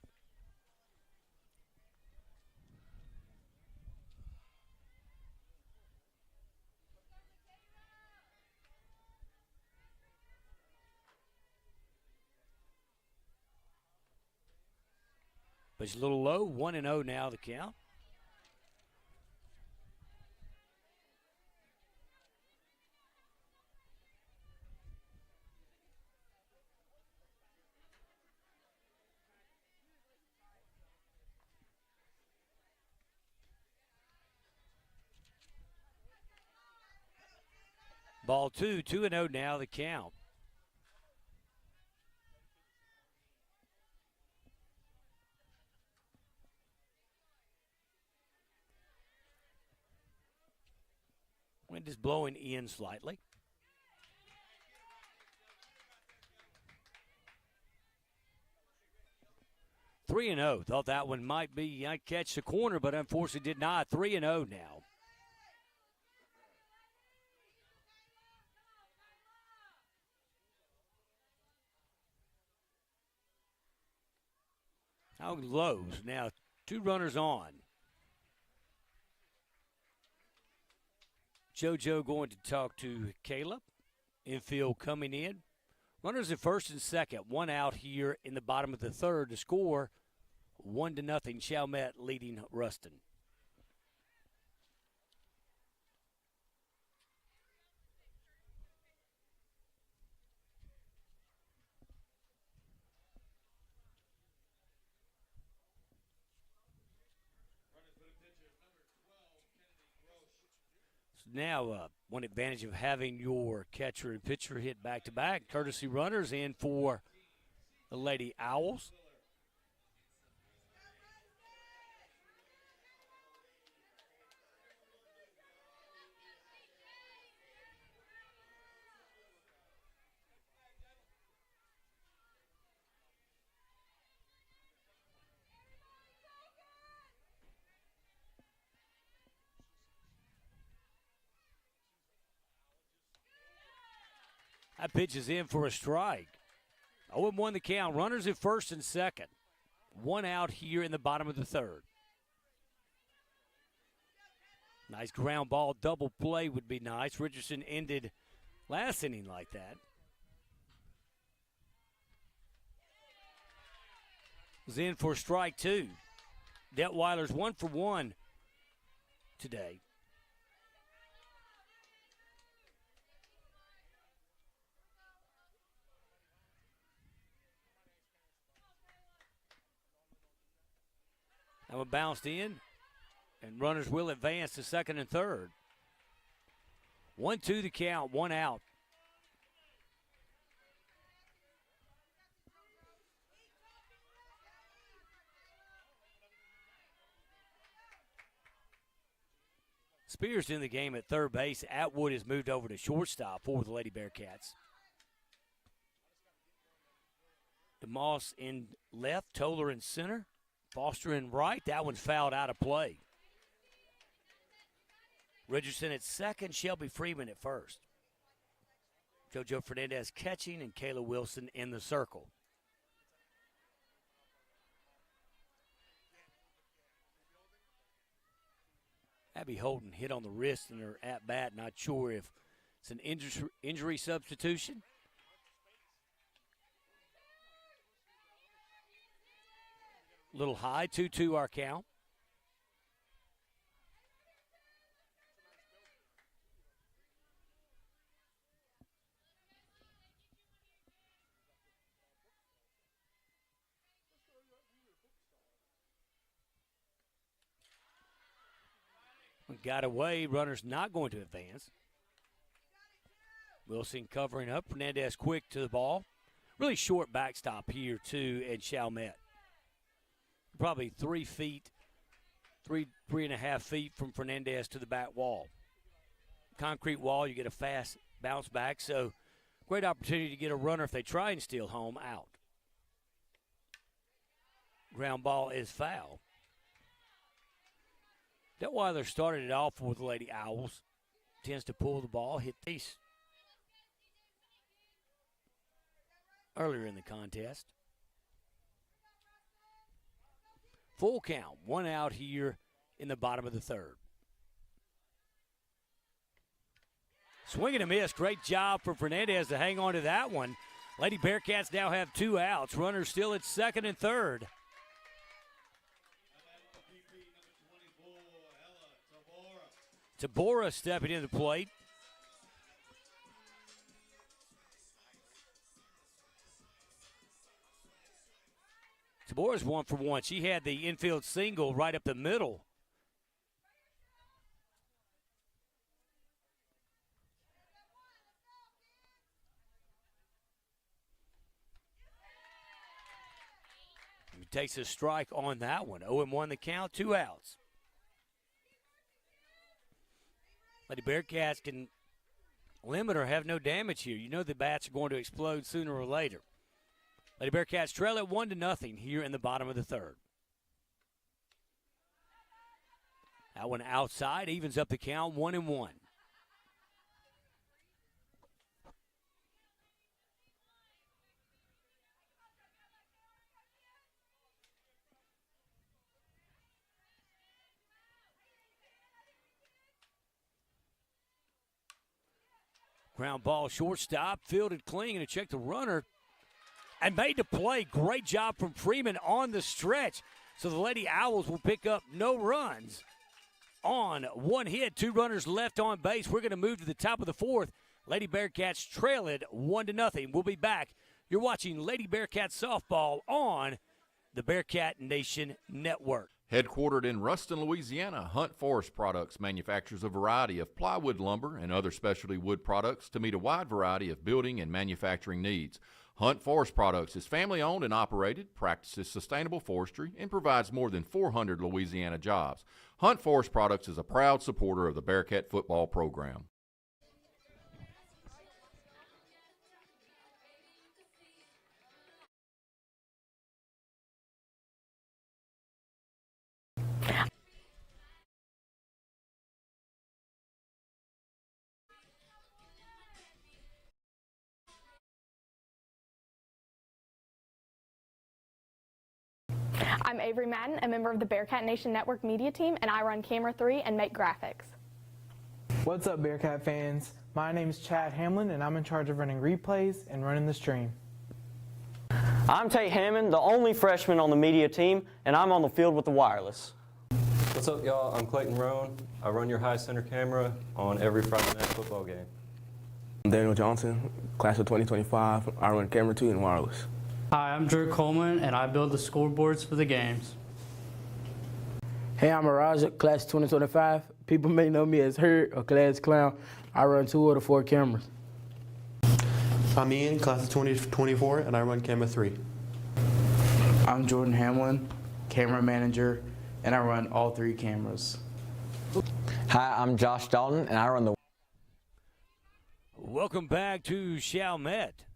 S2: But it's a little low. 1-0 now the count. Ball 2, 2-0 now the count. Wind is blowing in slightly. Three and 0. Thought that one might be catch the corner, but unfortunately did not. 3-0 now. Now Lowe's. Now 2 runners on. JoJo going to talk to Caleb. Infield coming in. Runners at first and second. 1 out here in the bottom of the third to score 1-0. Chalmette leading Ruston. So now one advantage of having your catcher and pitcher hit back-to-back. Courtesy runners in for the Lady Owls. That pitch is in for a strike. 0-1 the count. Runners at first and second. One out here in the bottom of the third. Nice ground ball. Double play would be nice. Richardson ended last inning like that. Was in for strike two. Detweiler's 1 for 1 today. That one bounced in, and runners will advance to second and third. 1-2 the count, one out. Spears in the game at third base. Atwood has moved over to shortstop for the Lady Bearcats. DeMoss in left, Toller in center. Foster in right. That one's fouled out of play. Richardson at second. Shelby Freeman at first. JoJo Fernandez catching and Kayla Wilson in the circle. Abby Holden hit on the wrist in her at-bat. Not sure if it's an injury substitution. Little high, 2-2 our count. Got away, runner's not going to advance. Wilson covering up, Fernandez quick to the ball. Really short backstop here too at Chalmette. Probably 3 feet, 3.5 feet from Fernandez to the back wall. Concrete wall, you get a fast bounce back, so great opportunity to get a runner if they try and steal home out. Ground ball is foul. Detweiler started it off for the Lady Owls. Tends to pull the ball, hit these earlier in the contest. Full count, one out here in the bottom of the third. Swing and a miss. Great job for Fernandez to hang on to that one. Lady Bearcats now have 2 outs. Runners still at second and third. Tabora stepping into the plate. Tabora's 1 for 1. She had the infield single right up the middle. He takes a strike on that one. 0-1 the count, 2 outs. Lady Bearcats can limit or have no damage here. You know the bats are going to explode sooner or later. Lady Bearcats trail at 1-0 here in the bottom of the third. That one outside evens up the count, 1-1. Ground ball, shortstop, fielded clean, and check the runner. And made the play. Great job from Freeman on the stretch. So the Lady Owls will pick up no runs on one hit. 2 runners left on base. We're going to move to the top of the fourth. Lady Bearcats trail it 1-0. We'll be back. You're watching Lady Bearcats softball on the Bearcat Nation Network.
S3: Headquartered in Ruston, Louisiana, Hunt Forest Products manufactures a variety of plywood lumber and other specialty wood products to meet a wide variety of building and manufacturing needs. Hunt Forest Products is family-owned and operated, practices sustainable forestry, and provides more than 400 Louisiana jobs. Hunt Forest Products is a proud supporter of the Bearcat football program.
S10: I'm Avery Madden, a member of the Bearcat Nation Network media team, and I run Camera 3 and make graphics.
S11: What's up, Bearcat fans? My name is Chad Hamlin, and I'm in charge of running replays and running the stream.
S12: I'm Tate Hammond, the only freshman on the media team, and I'm on the field with the wireless.
S13: What's up, y'all? I'm Clayton Roan. I run your high center camera on every Friday night football game.
S14: I'm Daniel Johnson, class of 2025. I run Camera 2 and wireless.
S15: Hi, I'm Drew Coleman, and I build the scoreboards for the games.
S16: Hey, I'm Araja, class of 2025. People may know me as Hurt or Class Clown. I run 2 of the 4 cameras.
S17: I'm Ian, class of 2024, and I run Camera 3.
S18: I'm Jordan Hamlin, camera manager, and I run all 3 cameras.
S12: Hi, I'm Josh Dalton, and I run the...
S2: Welcome back to Chalmette.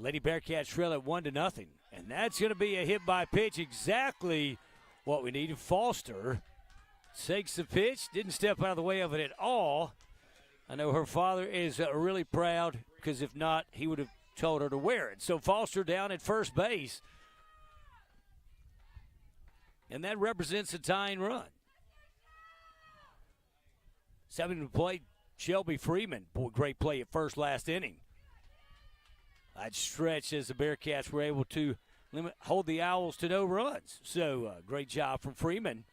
S2: Lady Bearcats trail at 1-0, and that's going to be a hit by pitch, exactly what we needed. Foster takes the pitch, didn't step out of the way of it at all. I know her father is really proud, because if not, he would have told her to wear it. So Foster down at first base, and that represents a tying run. 7 to play, Shelby Freeman. Boy, great play at first last inning. I'd stretch as the Bearcats were able to hold the Owls to no runs. So great job from Freeman.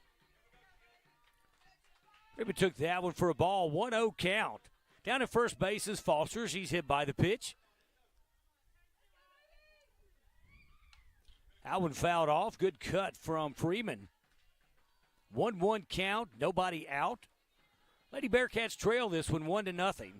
S2: Freeman took that one for a ball, 1-0 count. Down at first base is Foster. She's hit by the pitch. Alwyn fouled off. Good cut from Freeman. 1-1 count, nobody out. Lady Bearcats trail this one 1-0.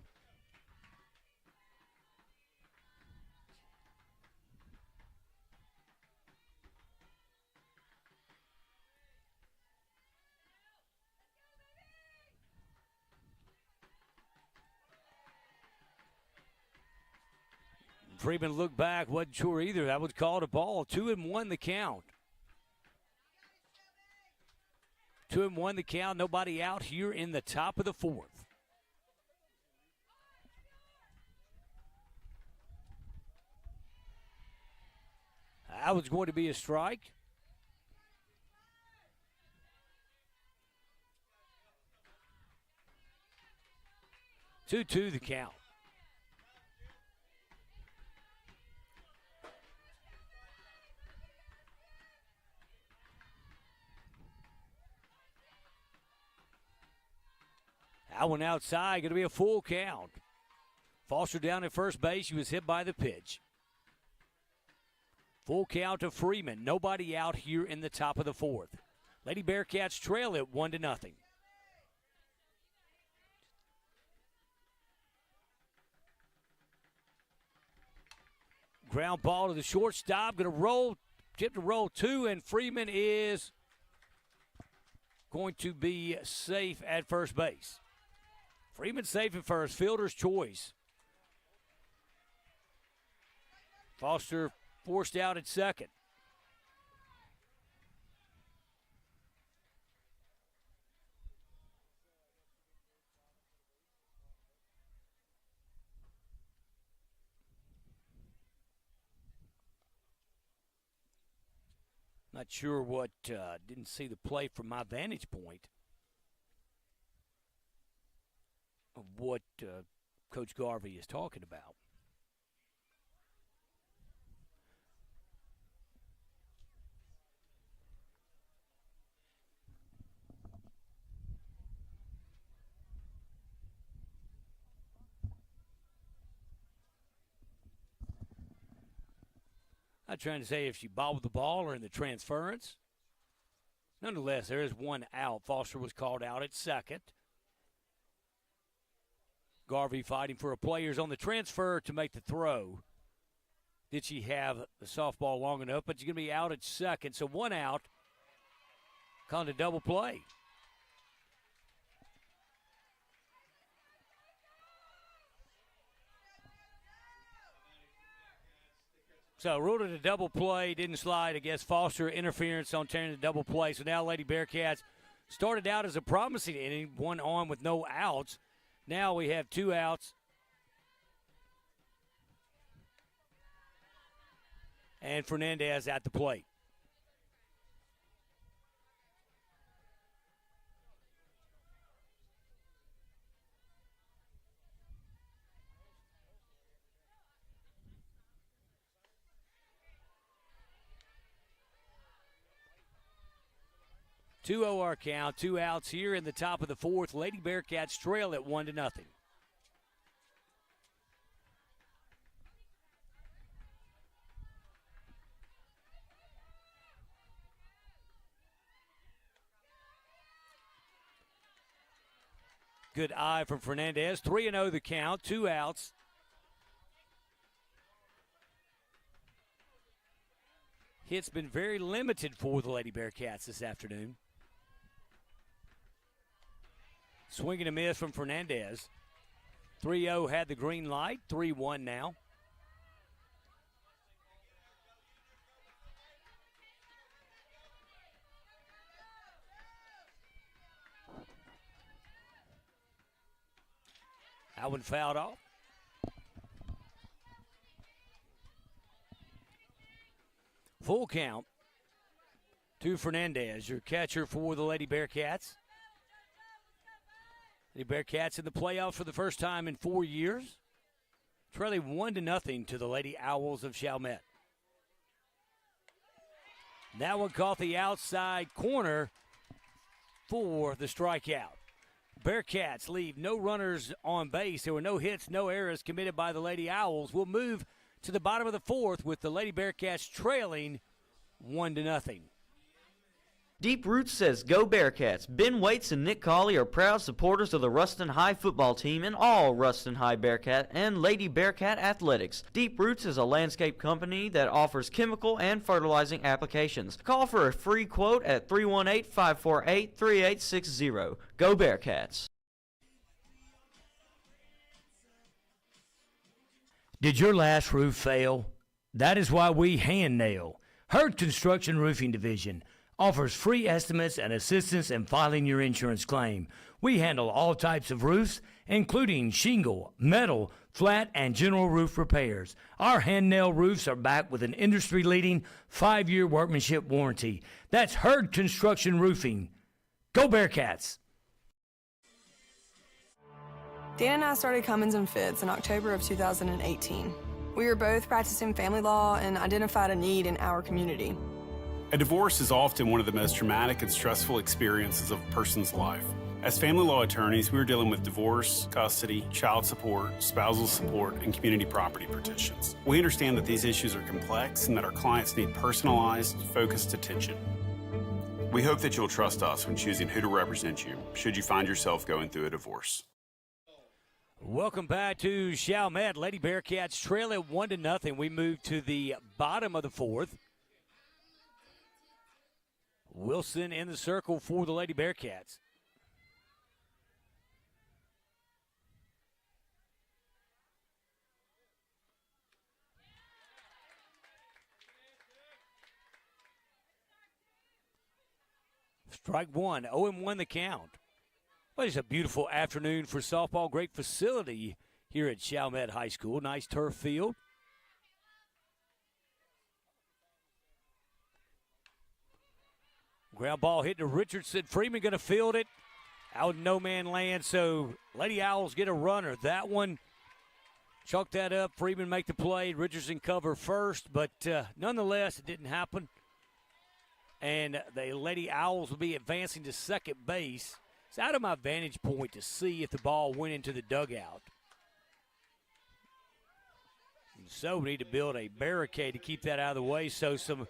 S2: Freeman looked back, wasn't sure either. That was called a ball. 2-1 the count. 2-1 the count. Nobody out here in the top of the 4th. That was going to be a strike. Two the count. That one outside, going to be a full count. Foster down at first base. She was hit by the pitch. Full count to Freeman. Nobody out here in the top of the 4th. Lady Bearcats trail it 1-0. Ground ball to the shortstop. Going to roll, tip to roll 2, and Freeman is going to be safe at first base. Freeman safe at first, fielder's choice. Foster forced out at second. Not sure what, didn't see the play from my vantage point of what Coach Garvey is talking about. I'm trying to say if she bobbled the ball or in the transference. Nonetheless, there is one out. Foster was called out at second. Garvey fighting for a players on the transfer to make the throw. Did she have the softball long enough? But she's going to be out at second. So one out. Calling a double play. So ruled it a double play, didn't slide against Foster. Interference on turning the double play. So now Lady Bearcats started out as a promising inning, one on with no outs. Now we have 2 outs. And Fernandez at the plate. Two our count, 2 outs here in the top of the 4th. Lady Bearcats trail at 1-0. Good eye from Fernandez. 3-0 the count, 2 outs. Hits been very limited for the Lady Bearcats this afternoon. Swing and a miss from Fernandez. 3-0 had the green light. 3-1 now. That one fouled off. Full count to Fernandez, your catcher for the Lady Bearcats. The Bearcats in the playoffs for the first time in 4 years. Trailing 1-0 to the Lady Owls of Chalmette. That one caught the outside corner for the strikeout. Bearcats leave no runners on base. There were no hits, no errors committed by the Lady Owls. We'll move to the bottom of the 4th with the Lady Bearcats trailing 1-0.
S12: Deep Roots says go Bearcats. Ben Waits and Nick Cawley are proud supporters of the Ruston High football team and all Ruston High Bearcat and Lady Bearcat athletics. Deep Roots is a landscape company that offers chemical and fertilizing applications. Call for a free quote at 318-548-3860. Go Bearcats.
S2: Did your last roof fail? That is why we hand nail. Hurd Construction Roofing Division offers free estimates and assistance in filing your insurance claim. We handle all types of roofs, including shingle, metal, flat, and general roof repairs. Our hand nail roofs are backed with an industry-leading 5-year workmanship warranty. That's Hurd Construction Roofing. Go Bearcats!
S19: Dan and I started Cummins and Fitz in October of 2018. We were both practicing family law and identified a need in our community.
S20: A divorce is often one of the most traumatic and stressful experiences of a person's life. As family law attorneys, we are dealing with divorce, custody, child support, spousal support, and community property petitions. We understand that these issues are complex and that our clients need personalized, focused attention. We hope that you'll trust us when choosing who to represent you, should you find yourself going through a divorce.
S2: Welcome back to Chalmette. Lady Bearcats trail at 1-0. We move to the bottom of the 4th. Wilson in the circle for the Lady Bearcats. Strike one, 0-1 the count. Well, it's a beautiful afternoon for softball. Great facility here at Chalmette High School. Nice turf field. Ground ball hit to Richardson. Freeman going to field it. Out in no man land, so Lady Owls get a runner. That one, chalk that up. Freeman make the play. Richardson cover first, but nonetheless, it didn't happen. And the Lady Owls will be advancing to second base. It's out of my vantage point to see if the ball went into the dugout. And so we need to build a barricade to keep that out of the way. So some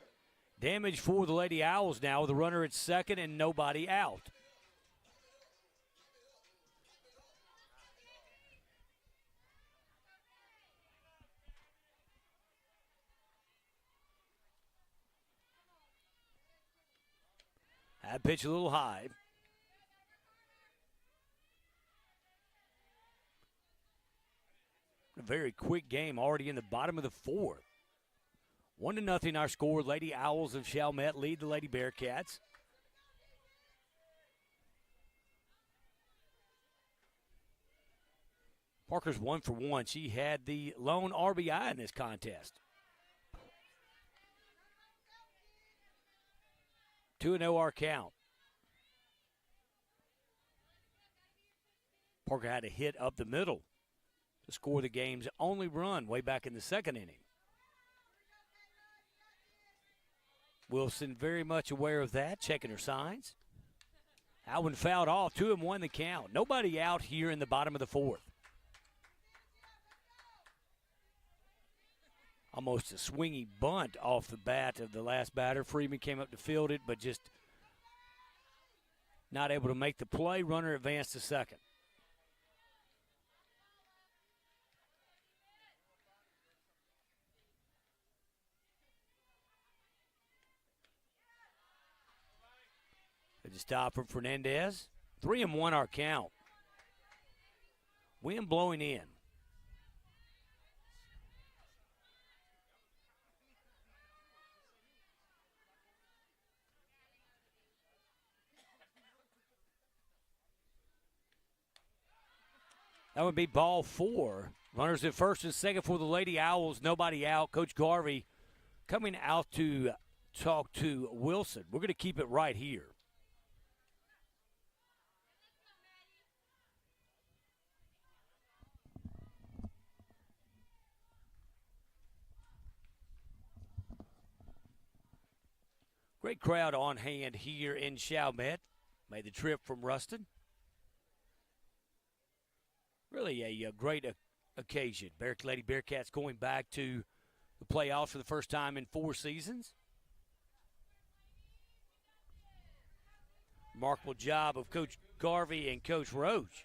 S2: Damage for the Lady Owls now with a runner at second and nobody out. That pitch a little high. A very quick game already in the bottom of the fourth. 1-0 our score. Lady Owls of Chalmette lead the Lady Bearcats. Parker's 1 for 1. She had the lone RBI in this contest. 2-0 our count. Parker had a hit up the middle to score the game's only run way back in the second inning. Wilson very much aware of that, checking her signs. Alwyn fouled off, 2-1 the count. Nobody out here in the bottom of the fourth. Almost a swingy bunt off the bat of the last batter. Freeman came up to field it, but just not able to make the play. Runner advanced to second. Good stop from Fernandez. 3-1 our count. Wind blowing in. That would be ball 4. Runners at first and second for the Lady Owls. Nobody out. Coach Garvey coming out to talk to Wilson. We're going to keep it right here. Great crowd on hand here in Chalmette. Made the trip from Ruston. Really a great occasion. Lady Bearcats going back to the playoffs for the first time in 4 seasons. Remarkable job of Coach Garvey and Coach Roach.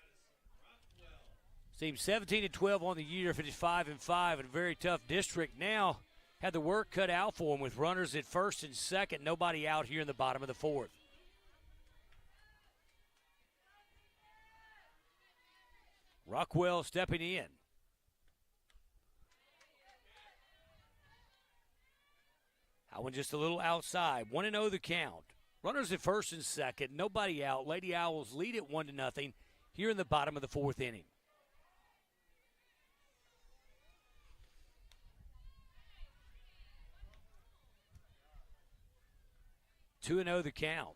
S2: Team 17-12 on the year, finished 5-5 in a very tough district. Now had the work cut out for them with runners at first and second. Nobody out here in the bottom of the fourth. Rockwell stepping in. That one just a little outside. 1-0 the count. Runners at first and second. Nobody out. Lady Owls lead it 1-0 here in the bottom of the fourth inning. Two and 0 the count.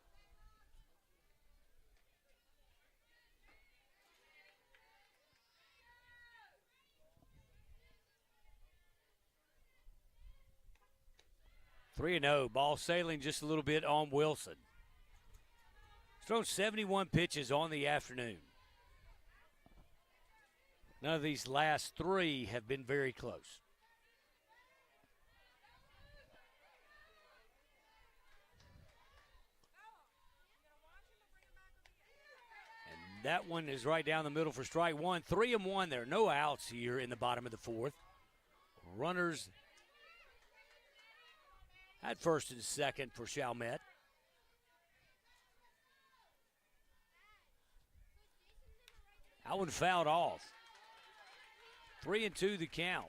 S2: Three and 0. Ball sailing just a little bit on Wilson. He's thrown 71 pitches on the afternoon. None of these last 3 have been very close. That one is right down the middle for strike one. 3-1 there. No outs here in the bottom of the fourth. Runners at first and second for Chalmette. That one fouled off. 3-2 the count.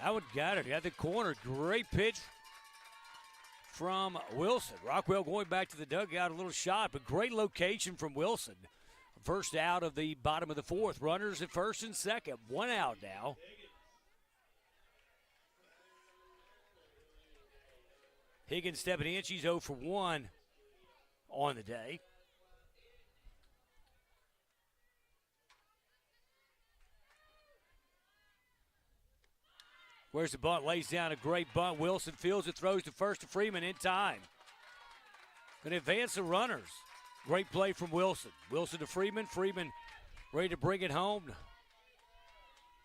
S2: Howard got it. Got the corner. Great pitch from Wilson. Rockwell going back to the dugout. A little shot, but great location from Wilson. First out of the bottom of the fourth. Runners at first and second. 1 out now. Higgins stepping in. She's 0 for 1 on the day. Where's the bunt? Lays down a great bunt. Wilson fields it, throws to first to Freeman in time. Going to advance the runners. Great play from Wilson. Wilson to Freeman. Freeman ready to bring it home.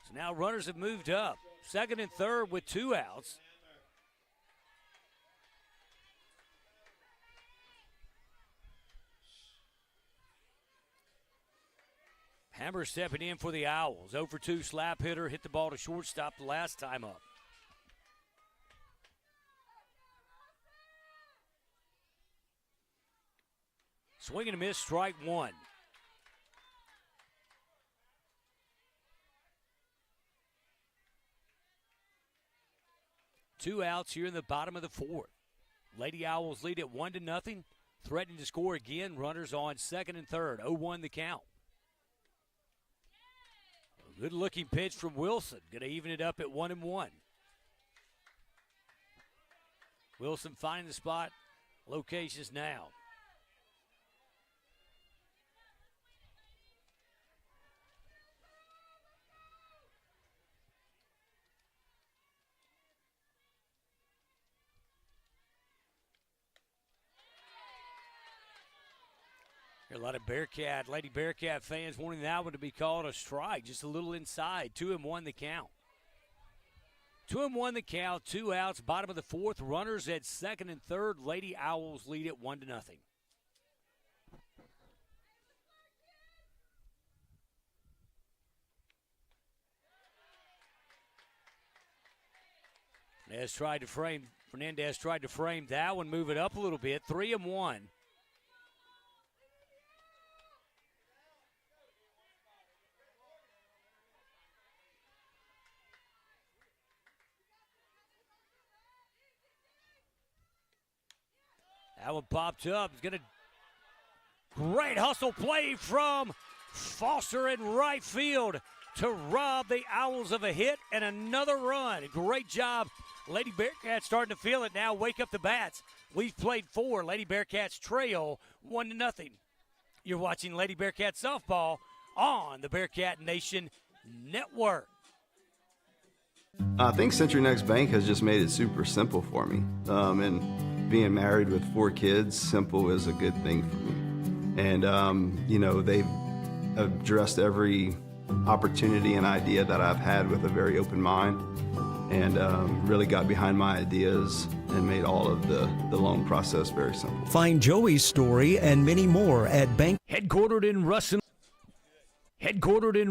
S2: So now runners have moved up. Second and third with 2 outs. Hammer stepping in for the Owls. 0 for 2 slap hitter. Hit the ball to shortstop the last time up. Swing and a miss, strike 1. Two outs here in the bottom of the 4th. Lady Owls lead at 1-0. Threatening to score again. Runners on second and third. 0-1 the count. Good looking pitch from Wilson. Going to even it up at 1-1. Wilson finding the spot. Locations now. A lot of Lady Bearcat fans wanting that one to be called a strike, just a little inside. 2-1 the count. 2-1 the count, 2 outs, bottom of the 4th. Runners at second and third. Lady Owls lead it 1-0. Fernandez tried to frame that one, move it up a little bit. 3-1. That one popped up. It's going to great hustle play from Foster in right field to rob the Owls of a hit and another run. Great job. Lady Bearcats starting to feel it now. Wake up the bats. We've played 4. Lady Bearcats trail 1-0. You're watching Lady Bearcat softball on the Bearcat Nation Network.
S21: I think Century Next Bank has just made it super simple for me. And being married with 4 kids, simple is a good thing for me. And, they've addressed every opportunity and idea that I've had with a very open mind, and really got behind my ideas and made all of the loan process very simple.
S22: Find Joey's story and many more at Bank.
S2: Headquartered in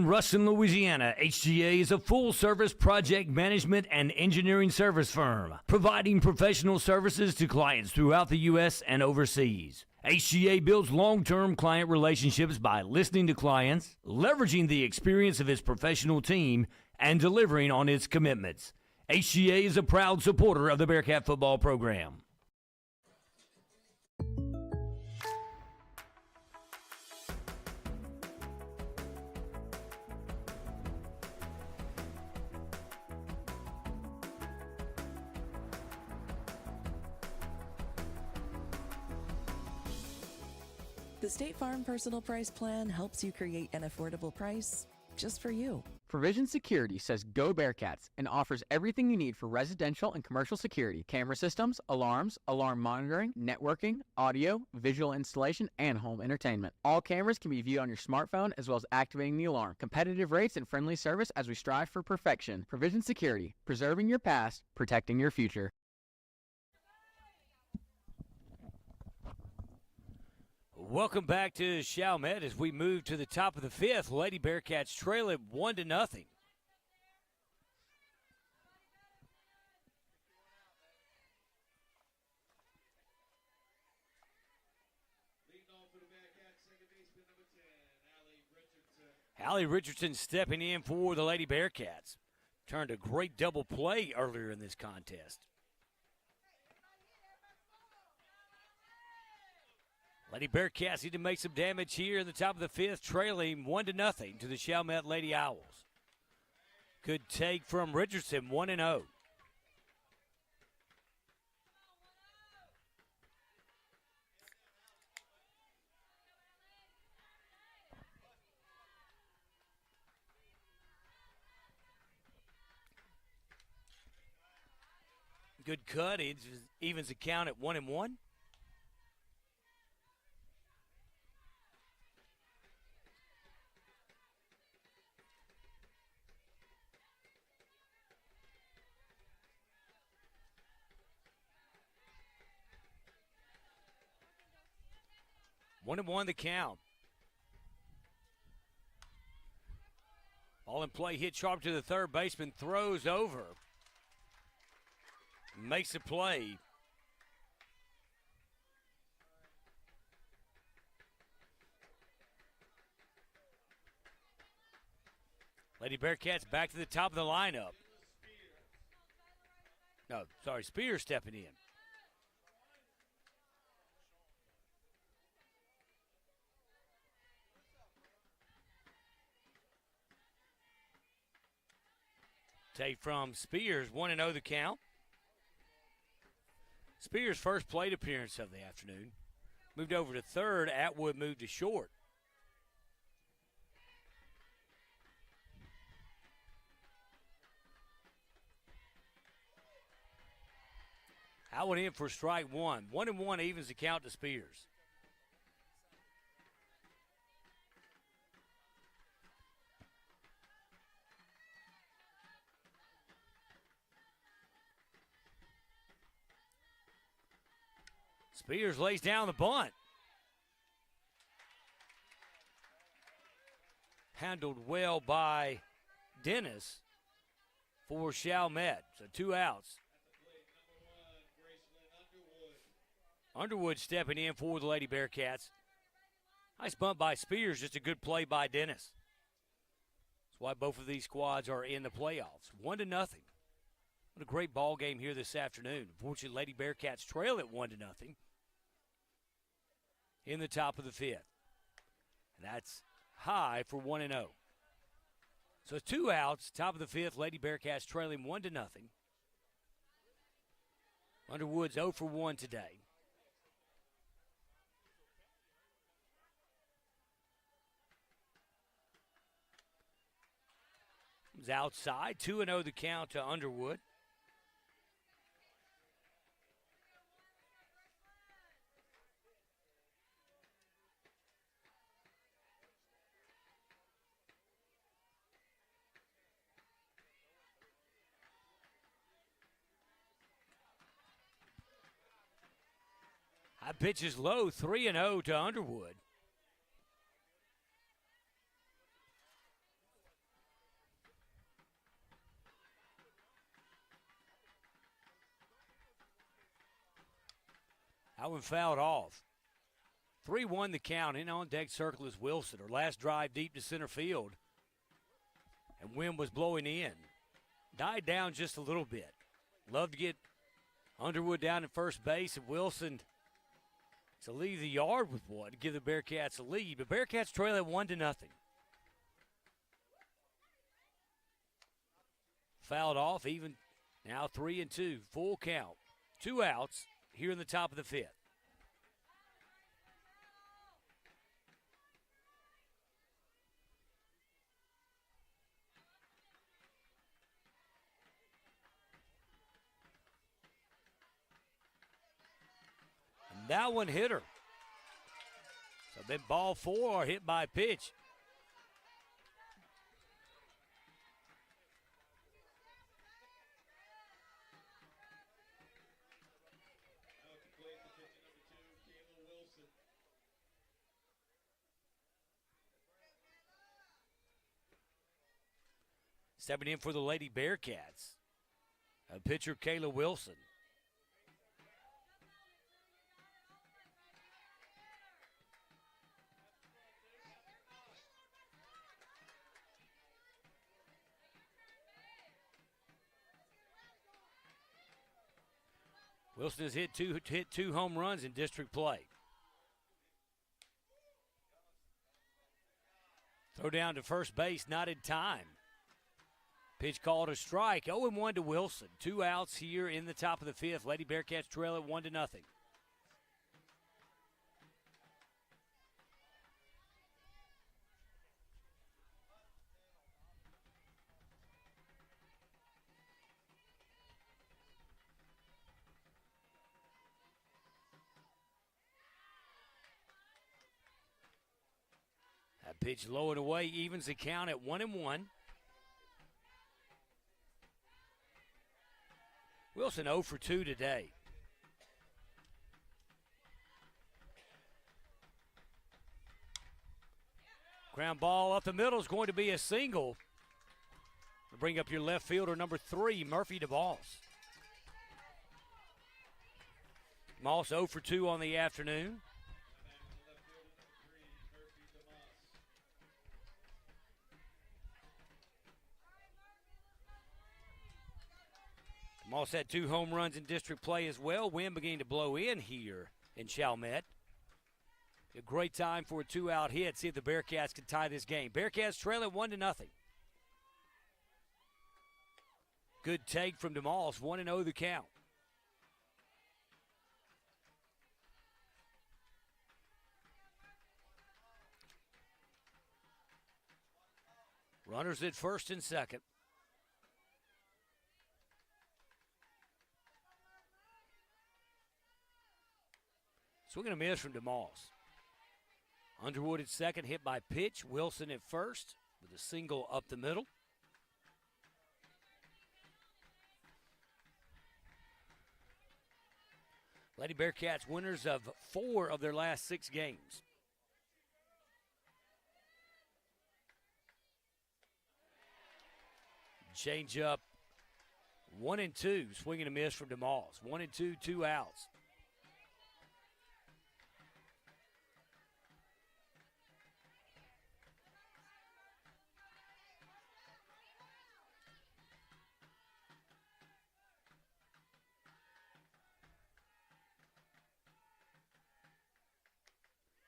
S2: Ruston, Louisiana, HGA is a full-service project management and engineering service firm, providing professional services to clients throughout the U.S. and overseas. HGA builds long-term client relationships by listening to clients, leveraging the experience of its professional team, and delivering on its commitments. HGA is a proud supporter of the Bearcat football program.
S7: The State Farm Personal Price Plan helps you create an affordable price just for you.
S6: Provision Security says go Bearcats and offers everything you need for residential and commercial security: camera systems, alarms, alarm monitoring, networking, audio, visual installation, and home entertainment. All cameras can be viewed on your smartphone as well as activating the alarm. Competitive rates and friendly service as we strive for perfection. Provision Security, preserving your past, protecting your future.
S2: Welcome back to Chalmette as we move to the top of the 5th. Lady Bearcats trail it 1-0. Allie Richardson stepping in for the Lady Bearcats. Turned a great double play earlier in this contest. Lady Bearcats need to make some damage here in the top of the 5th, trailing 1-0 to the Chalmette Lady Owls. Good take from Richardson, 1-0. Good cut. It evens the count at 1-1. One and one the count. Ball in play, hit sharp to the third baseman, throws over. Makes a play. Lady Bearcats back to the top of the lineup. No, sorry, Spears stepping in. Take from Spears, 1-0 the count. Spears' first plate appearance of the afternoon. Moved over to third. Atwood moved to short. Atwood in for strike one. 1-1 evens the count to Spears. Spears lays down the bunt. Handled well by Dennis for Chalmette. So 2 outs. Underwood stepping in for the Lady Bearcats. Nice bunt by Spears, just a good play by Dennis. That's why both of these squads are in the playoffs. 1-0. What a great ball game here this afternoon. Unfortunately, Lady Bearcats trail at 1-0 in the top of the fifth. And that's high for 1-0. So it's 2 outs, top of the fifth. Lady Bearcats trailing 1-0. Underwood's 0 for 1 today. Comes outside, 2-0 the count to Underwood. High pitch is low, 3-0 to Underwood. That one fouled off. 3-1 the count. In on deck circle is Wilson. Her last drive deep to center field. And wind was blowing in. Died down just a little bit. Love to get Underwood down at first base, and Wilson to leave the yard with one to give the Bearcats a lead. But Bearcats trail at 1-0. Fouled off, even now 3-2. Full count. 2 outs here in the top of the fifth. And that one hit her. So then ball 4 hit by pitch. Stepping in for the Lady Bearcats, pitcher Kayla Wilson. Wilson has hit two home runs in district play. Throw down to first base, not in time. Pitch called a strike. 0-1 to Wilson. 2 outs here in the top of the fifth. Lady Bearcats trail at 1-0. pitch low and away, evens the count at 1-1. Wilson 0 for 2 today. Ground ball up the middle is going to be a single. Bring up your left fielder, number 3, Murphy DeMoss. Moss 0 for 2 on the afternoon. Moss had 2 home runs in district play as well. Wind beginning to blow in here in Chalmette. A great time for a 2-out hit. See if the Bearcats can tie this game. Bearcats trailing 1-0. Good take from DeMoss. 1-0 the count. Runners at first and second. Swing and a miss from DeMoss. Underwood at second, hit by pitch. Wilson at first with a single up the middle. Lady Bearcats winners of 4 of their last 6 games. Change up 1-2. Swing and a miss from DeMoss. 1-2, 2 outs.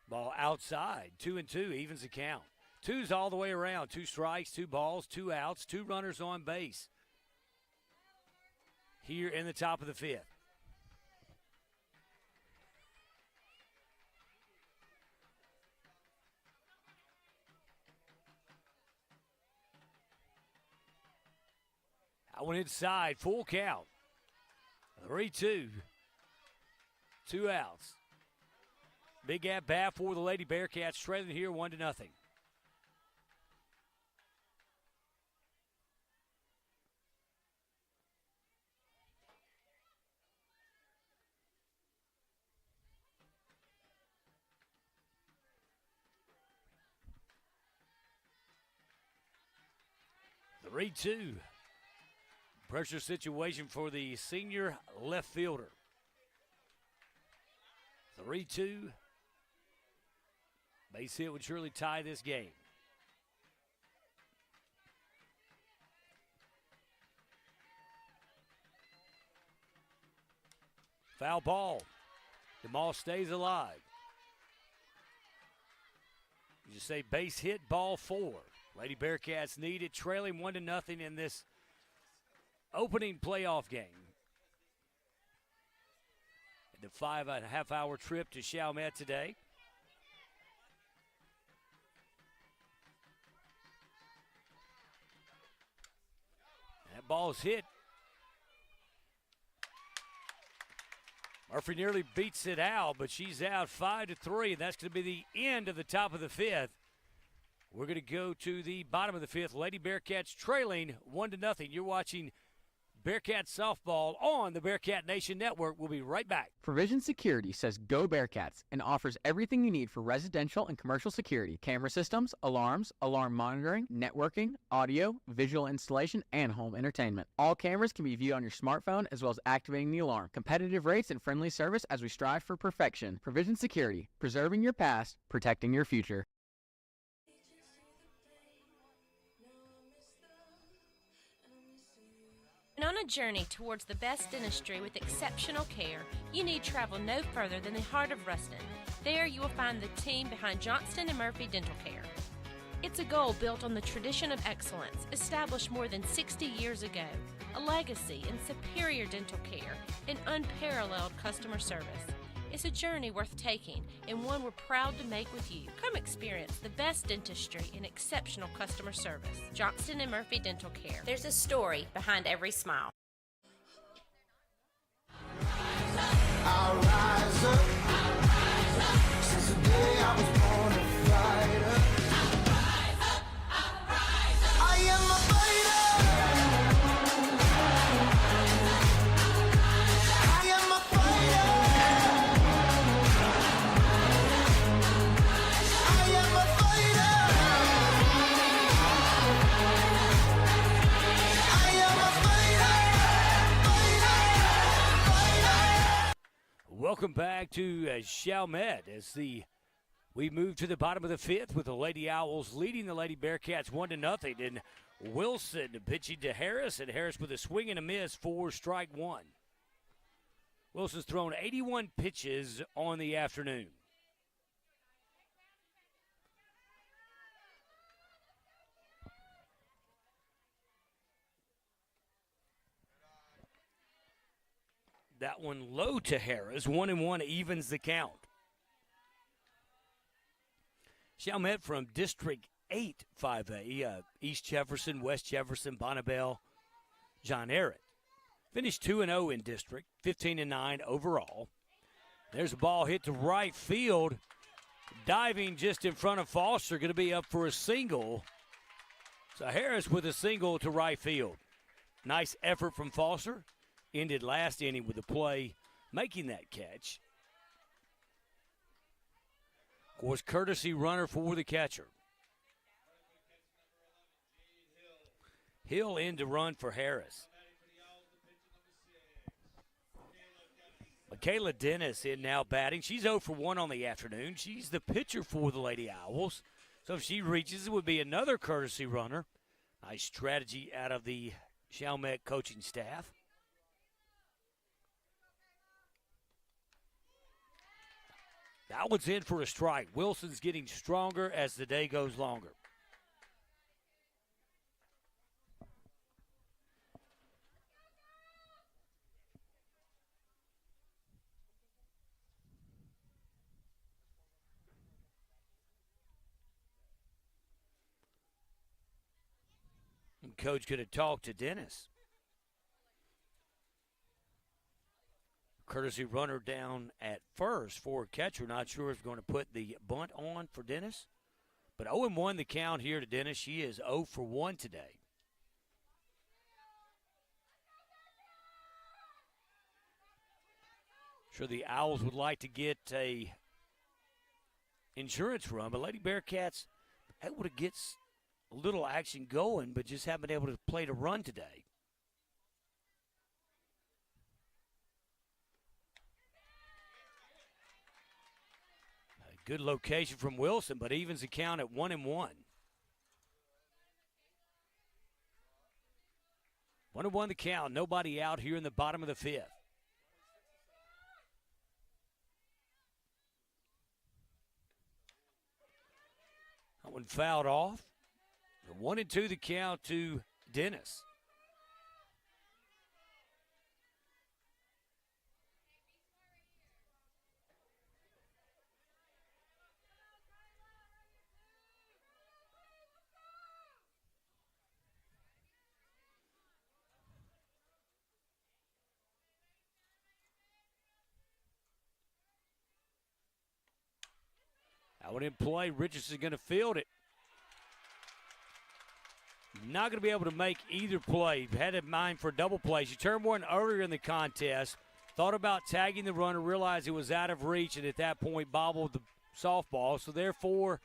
S2: Ball outside, 2-2, evens the count. 2's all the way around. 2 strikes, 2 balls, 2 outs, 2 runners on base. Here in the top of the 5th. That one inside, full count. 3-2. 2 outs. Big at bat for the Lady Bearcats, trailing here 1-0. The 3-2. Pressure situation for the senior left fielder. 3-2. Base hit would surely tie this game. Foul ball. DeMoss stays alive. You just say base hit, ball 4. Lady Bearcats need it, trailing 1-0 in this opening playoff game. The 5.5-hour trip to Chalmette today. That ball's hit. Murphy nearly beats it out, but she's out 5-3, and that's going to be the end of the top of the 5th. We're going to go to the bottom of the 5th. Lady Bearcats trailing 1-0. You're watching Bearcat Softball on the Bearcat Nation Network. We'll be right back.
S6: Provision Security says go Bearcats and offers everything you need for residential and commercial security. Camera systems, alarms, alarm monitoring, networking, audio, visual installation, and home entertainment. All cameras can be viewed on your smartphone as well as activating the alarm. Competitive rates and friendly service as we strive for perfection. Provision Security, preserving your past, protecting your future.
S8: On a journey towards the best dentistry with exceptional care, you need travel no further than the heart of Ruston. There you will find the team behind Johnston & Murphy Dental Care. It's a goal built on the tradition of excellence established more than 60 years ago, a legacy in superior dental care and unparalleled customer service. It's a journey worth taking and one we're proud to make with you. Come experience the best dentistry and exceptional customer service. Johnston & Murphy Dental Care. There's a story behind every smile.
S1: I'll rise up. Since the day I was born a fighter.
S2: Welcome back to Chalmette as we move to the bottom of the fifth with the Lady Owls leading the Lady Bearcats 1-0. And Wilson pitching to Harris, and Harris with a swing and a miss for strike one. Wilson's thrown 81 pitches on the afternoon. That one low to Harris. 1-1 evens the count. Chalmette from District 8 5A, East Jefferson, West Jefferson, Bonnabelle, John Ehret. Finished 2-0 in district, 15-9 overall. There's a ball hit to right field. Diving just in front of Foster, going to be up for a single. So Harris with a single to right field. Nice effort from Foster. Ended last inning with a play making that catch. Of course, courtesy runner for the catcher. Hill in to run for Harris. Michaela Dennis in now batting. She's 0 for 1 on the afternoon. She's the pitcher for the Lady Owls. So if she reaches, it would be another courtesy runner. Nice strategy out of the Chalmette coaching staff. That one's in for a strike. Wilson's getting stronger as the day goes longer. And Coach could have talked to Dennis. Courtesy runner down at first for catcher. Not sure if he's going to put the bunt on for Dennis. But 0-1 the count here to Dennis. She is 0 for 1 today. Sure the Owls would like to get a insurance run, but Lady Bearcats able to get a little action going, but just haven't been able to play to run today. Good location from Wilson, but evens the count at 1-1. 1-1 the count. Nobody out here in the bottom of the fifth. That one fouled off. 1-2 the count to Dennis. That one in play. Richardson's going to field it. Not going to be able to make either play. Had in mind for a double play. She turned one earlier in the contest. Thought about tagging the runner. Realized it was out of reach, and at that point bobbled the softball. So therefore,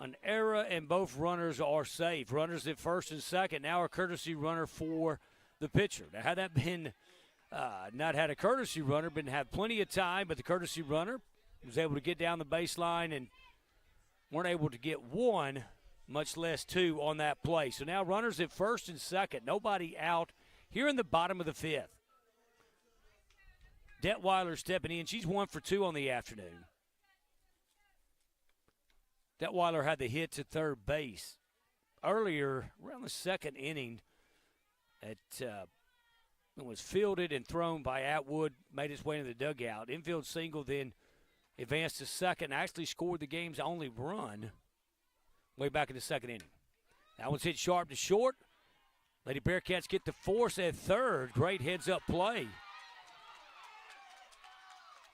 S2: an error, and both runners are safe. Runners at first and second. Now a courtesy runner for the pitcher. Now, had that been not had a courtesy runner, been had plenty of time, but the courtesy runner was able to get down the baseline and weren't able to get one, much less two, on that play. So now runners at first and second. Nobody out here in the bottom of the fifth. Detweiler stepping in. She's 1 for 2 on the afternoon. Detweiler had the hit to third base earlier around the second inning. It was fielded and thrown by Atwood, made its way into the dugout. Infield single, then advanced to second, actually scored the game's only run way back in the second inning. That one's hit sharp to short. Lady Bearcats get the force at third. Great heads-up play.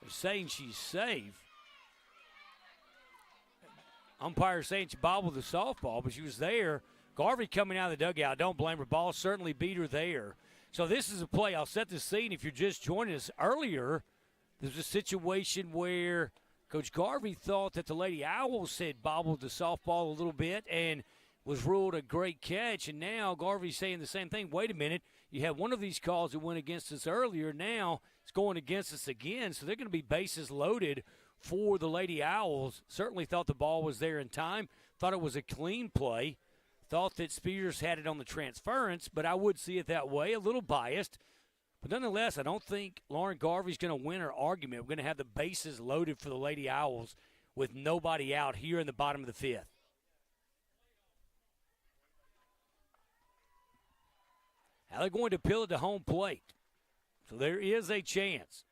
S2: They're saying she's safe. Umpire saying she bobbled the softball, but she was there. Garvey coming out of the dugout. Don't blame her. Ball certainly beat her there. So this is a play. I'll set the scene if you're just joining us. Earlier, there's a situation where Coach Garvey thought that the Lady Owls had bobbled the softball a little bit, and was ruled a great catch, and now Garvey's saying the same thing. Wait a minute, you had one of these calls that went against us earlier. Now it's going against us again, so they're going to be bases loaded for the Lady Owls. Certainly thought the ball was there in time, thought it was a clean play, thought that Spears had it on the transference, but I would see it that way, a little biased. But nonetheless, I don't think Lauren Garvey's going to win her argument. We're going to have the bases loaded for the Lady Owls with nobody out here in the bottom of the fifth. Now they're going to appeal it to home plate. So there is a chance.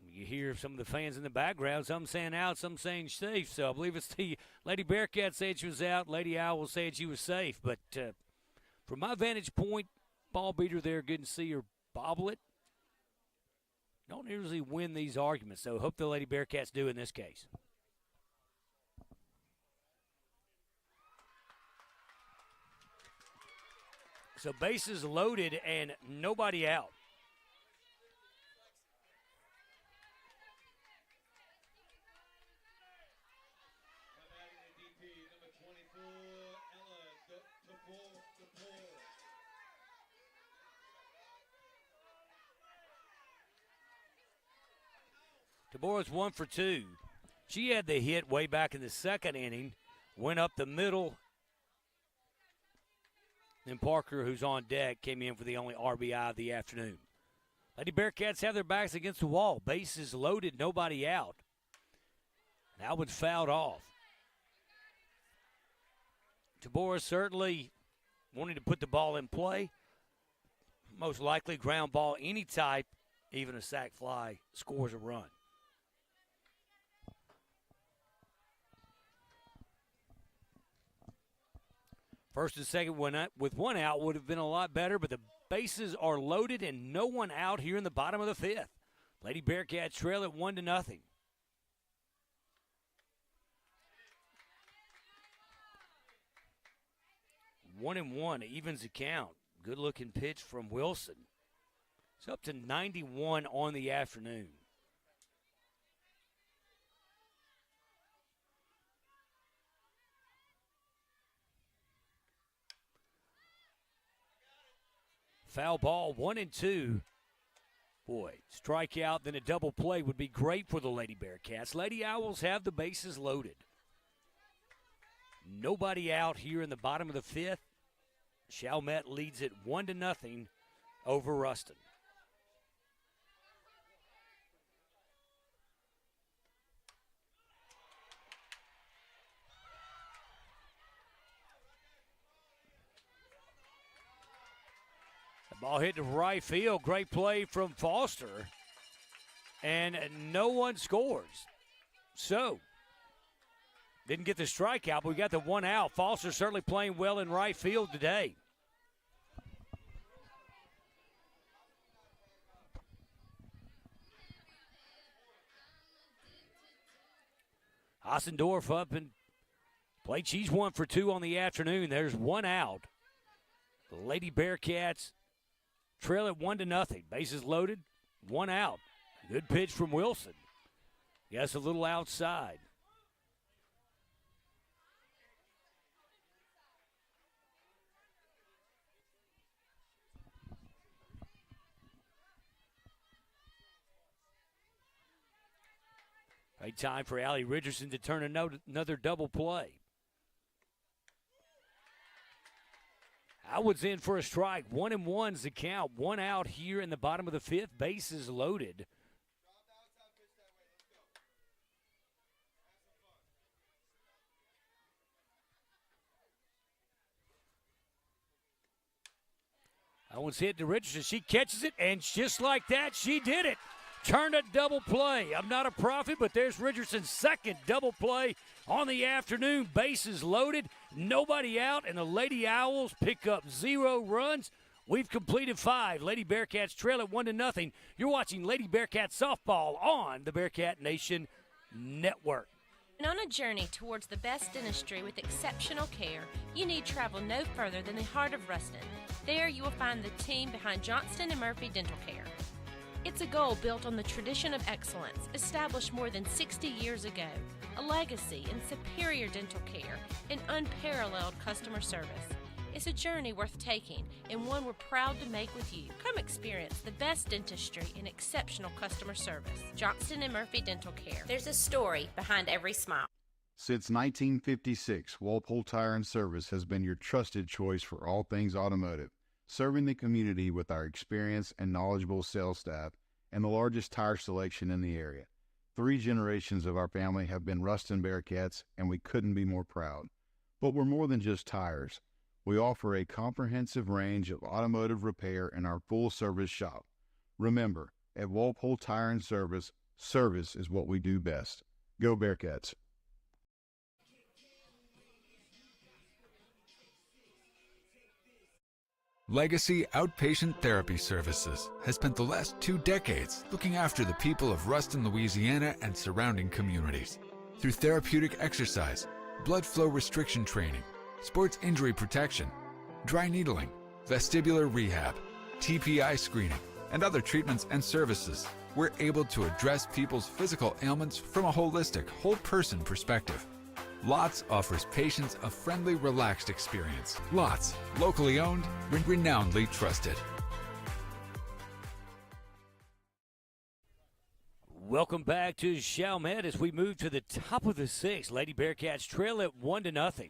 S2: You hear some of the fans in the background, some saying out, some saying safe. So I believe it's the Lady Bearcat saying she was out, Lady Owl saying she was safe. But from my vantage point, ball beater there, good to see her bobble it. Don't usually win these arguments, so hope the Lady Bearcats do in this case. So bases loaded and nobody out. Tabora's 1 for 2. She had the hit way back in the second inning, went up the middle. Then Parker, who's on deck, came in for the only RBI of the afternoon. Lady Bearcats have their backs against the wall. Bases loaded, nobody out. That one's fouled off. Tabora certainly wanting to put the ball in play. Most likely ground ball, any type, even a sac fly, scores a run. First and second with one out would have been a lot better, but the bases are loaded and no one out here in the bottom of the fifth. Lady Bearcats trail at 1-0. One and one evens the count. Good looking pitch from Wilson. It's up to 91 on the afternoon. Foul ball, 1-2. Boy, strikeout, then a double play would be great for the Lady Bearcats. Lady Owls have the bases loaded. Nobody out here in the bottom of the fifth. Chalmette leads it 1-0 over Ruston. Ball hit to right field. Great play from Foster. And no one scores. So, didn't get the strikeout, but we got the one out. Foster certainly playing well in right field today. Ossendorf up and played. She's 1 for 2 on the afternoon. There's one out. The Lady Bearcats trail at 1-0. Bases loaded, one out. Good pitch from Wilson. Yes, a little outside. Right time for Allie Richardson to turn another double play. Howard's in for a strike. 1-1's the count. One out here in the bottom of the fifth. Bases loaded. That one's hit to Richardson. She catches it, and just like that, she did it. Turned a double play. I'm not a prophet, but there's Richardson's second double play on the afternoon. Bases loaded, nobody out, and the Lady Owls pick up 0 runs. We've completed 5. Lady Bearcats trail at 1-0. You're watching Lady Bearcat softball on the Bearcat Nation Network.
S8: And on a journey towards the best dentistry with exceptional care, you need travel no further than the heart of Ruston. There you will find the team behind Johnston & Murphy Dental Care. It's a goal built on the tradition of excellence established more than 60 years ago. a legacy in superior dental care, and unparalleled customer service. It's a journey worth taking and one we're proud to make with you. Come experience the best dentistry and exceptional customer service. Johnston & Murphy Dental Care. There's a story behind every smile.
S4: Since 1956, Walpole Tire and Service has been your trusted choice for all things automotive, serving the community with our experienced and knowledgeable sales staff and the largest tire selection in the area. 3 generations of our family have been Ruston Bearcats, and we couldn't be more proud. But we're more than just tires. We offer a comprehensive range of automotive repair in our full-service shop. Remember, at Walpole Tire and Service, service is what we do best. Go Bearcats!
S5: Legacy Outpatient Therapy Services has spent the last 2 decades looking after the people of Ruston, Louisiana and surrounding communities. Through therapeutic exercise, blood flow restriction training, sports injury protection, dry needling, vestibular rehab, TPI screening, and other treatments and services, we're able to address people's physical ailments from a holistic, whole-person perspective. Lots offers patients a friendly, relaxed experience. Lots, locally owned, renownedly trusted.
S2: Welcome back to Chalmette as we move to the top of the 6th. Lady Bearcats trail at 1-0.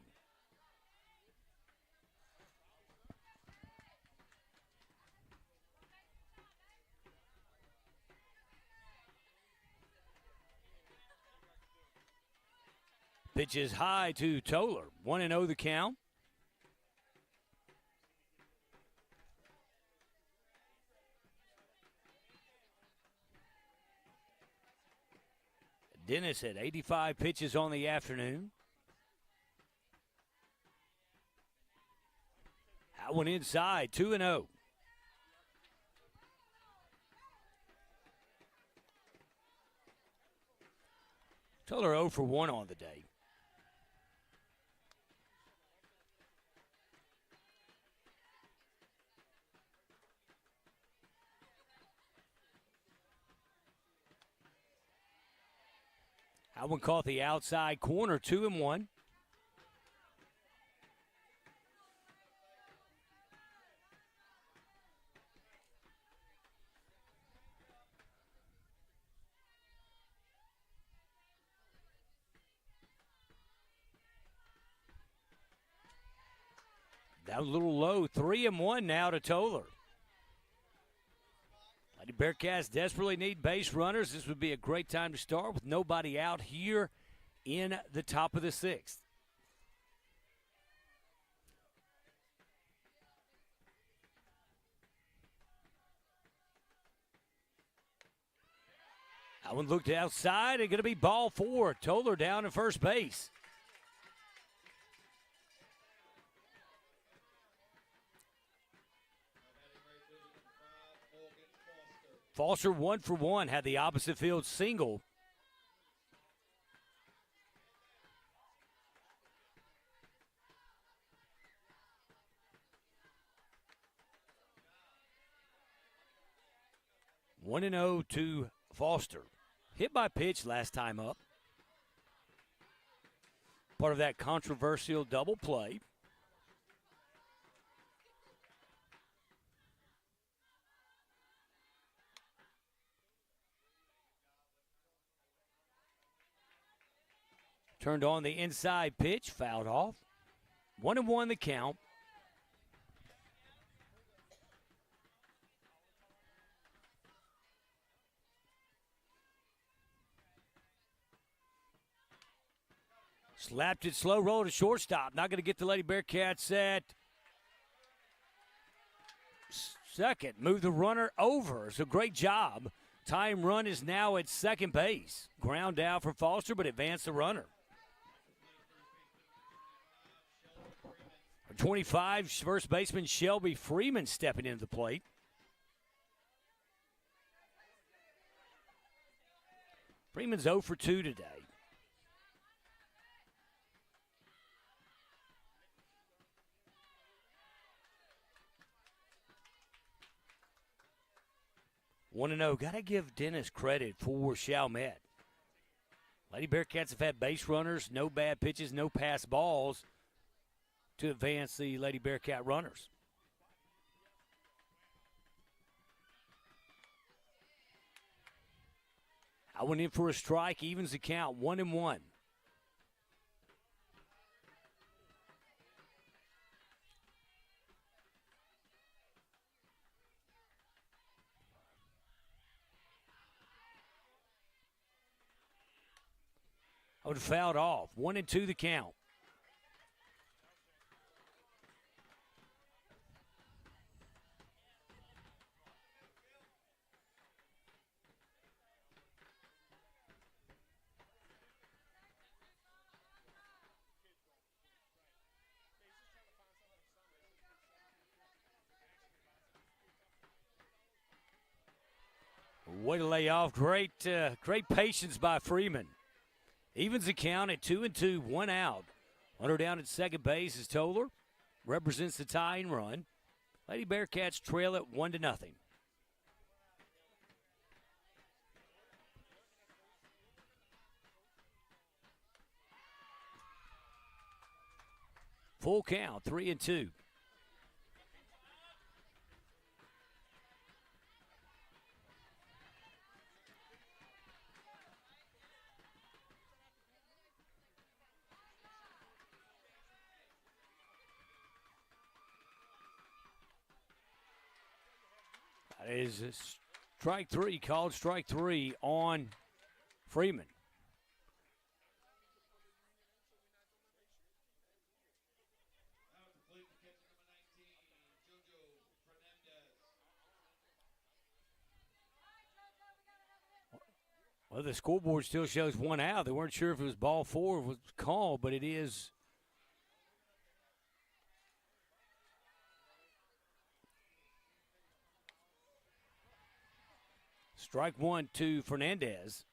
S2: Pitch is high to Toller. 1-0 the count. Dennis had 85 pitches on the afternoon. That one inside, 2-0. Toller 0 for 1 on the day. That one caught the outside corner, 2-1. That was a little low, 3-1 now to Toller. Lady Bearcats desperately need base runners. This would be a great time to start with nobody out here in the top of the 6th. That one looked outside and going to be ball 4. Toller down at first base. Foster 1 for 1, had the opposite field single. One and 0 to Foster. Hit by pitch last time up. Part of that controversial double play. Turned on the inside pitch, fouled off. 1-1 the count. Slapped it slow, roll to shortstop. Not going to get the Lady Bearcats at second. Move the runner over. So great job. Time run is now at second base. Ground out for Foster, but advance the runner. 25, first baseman Shelby Freeman stepping into the plate. Freeman's 0 for 2 today. Want to know, got to give Dennis credit for Chalmette. Lady Bearcats have had base runners, no bad pitches, no pass balls to advance the Lady Bearcat runners. I went in for a strike, evens the count, 1-1. I would have fouled off. 1-2 the count. Way to lay off. Great patience by Freeman. Evens the count at 2-2, 1 out. Runner down at second base is Toller. Represents the tying run. Lady Bearcats trail it 1-0. Full count, 3-2. That is strike three, called strike three on Freeman. Well, the scoreboard still shows 1 out. They weren't sure if it was ball 4 was called, but it is. Strike 1 to Fernandez.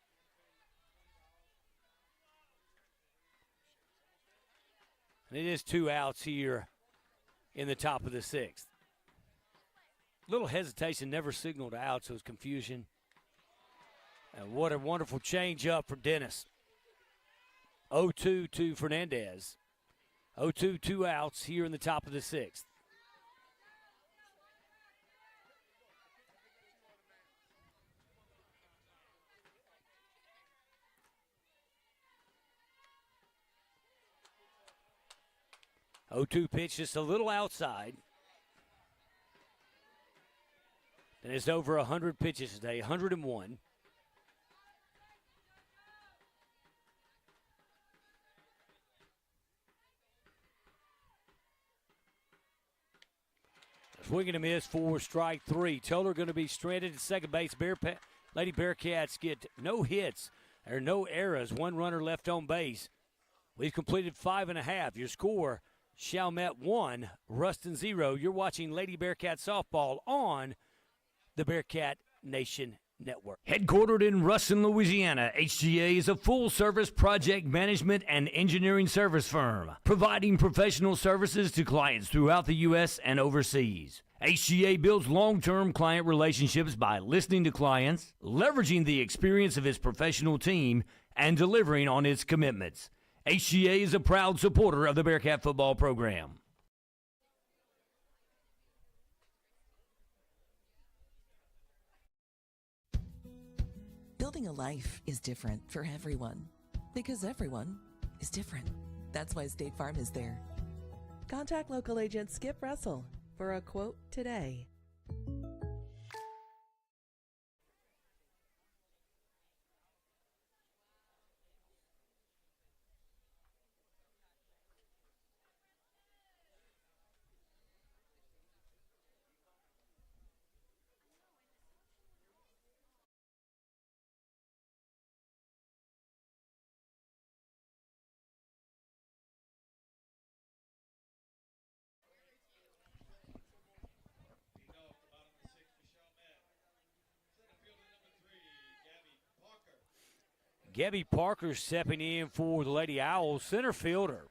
S2: And it is 2 outs here in the top of the 6th. Little hesitation, never signaled out, so it was confusion. And what a wonderful change up from Dennis. 0-2 to Fernandez. 0-2, 2 outs here in the top of the 6th. Oh, 2 pitch just a little outside. And it's over 100 pitches today, 101. Swing and a miss for strike 3. Toller going to be stranded at second base. Lady Bearcats get no hits or no errors. 1 runner left on base. We've completed 5.5. Your score, Chalmette 1, Ruston 0. You're watching Lady Bearcat softball on the Bearcat Nation Network. Headquartered in Ruston, Louisiana, HGA is a full-service project management and engineering service firm, providing professional services to clients throughout the U.S. and overseas. HGA builds long-term client relationships by listening to clients, leveraging the experience of its professional team, and delivering on its commitments. HGA is a proud supporter of the Bearcat football program.
S7: Building a life is different for everyone because everyone is different. That's why State Farm is there. Contact local agent Skip Russell for a quote today.
S2: Gabby Parker stepping in for the Lady Owls, center fielder.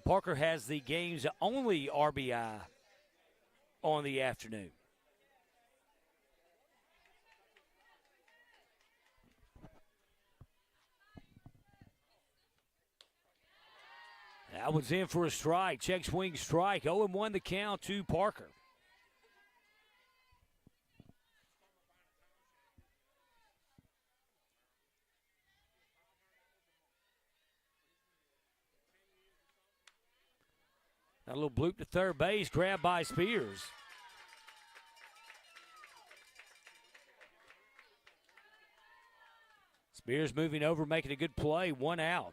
S2: Parker has the game's only RBI on the afternoon. That one's in for a strike. Check swing strike. 0-1 the count to Parker. That little bloop to third base, grabbed by Spears. Spears moving over, making a good play, 1 out.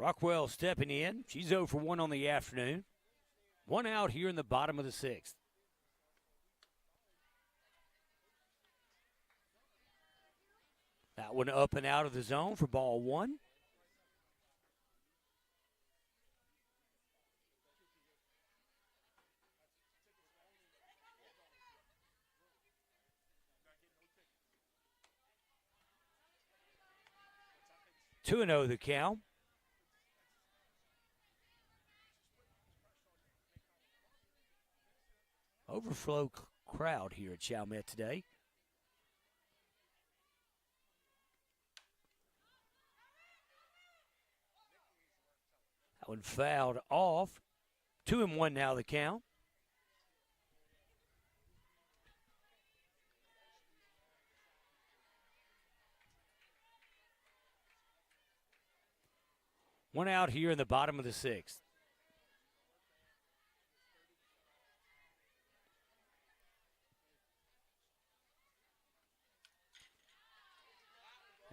S2: Rockwell stepping in. She's 0 for 1 on the afternoon. 1 out here in the bottom of the 6th. That one up and out of the zone for ball 1. Two and 0 the count. Overflow crowd here at Chalmette today. That one fouled off. 2-1 now the count. One out here in the bottom of the 6th.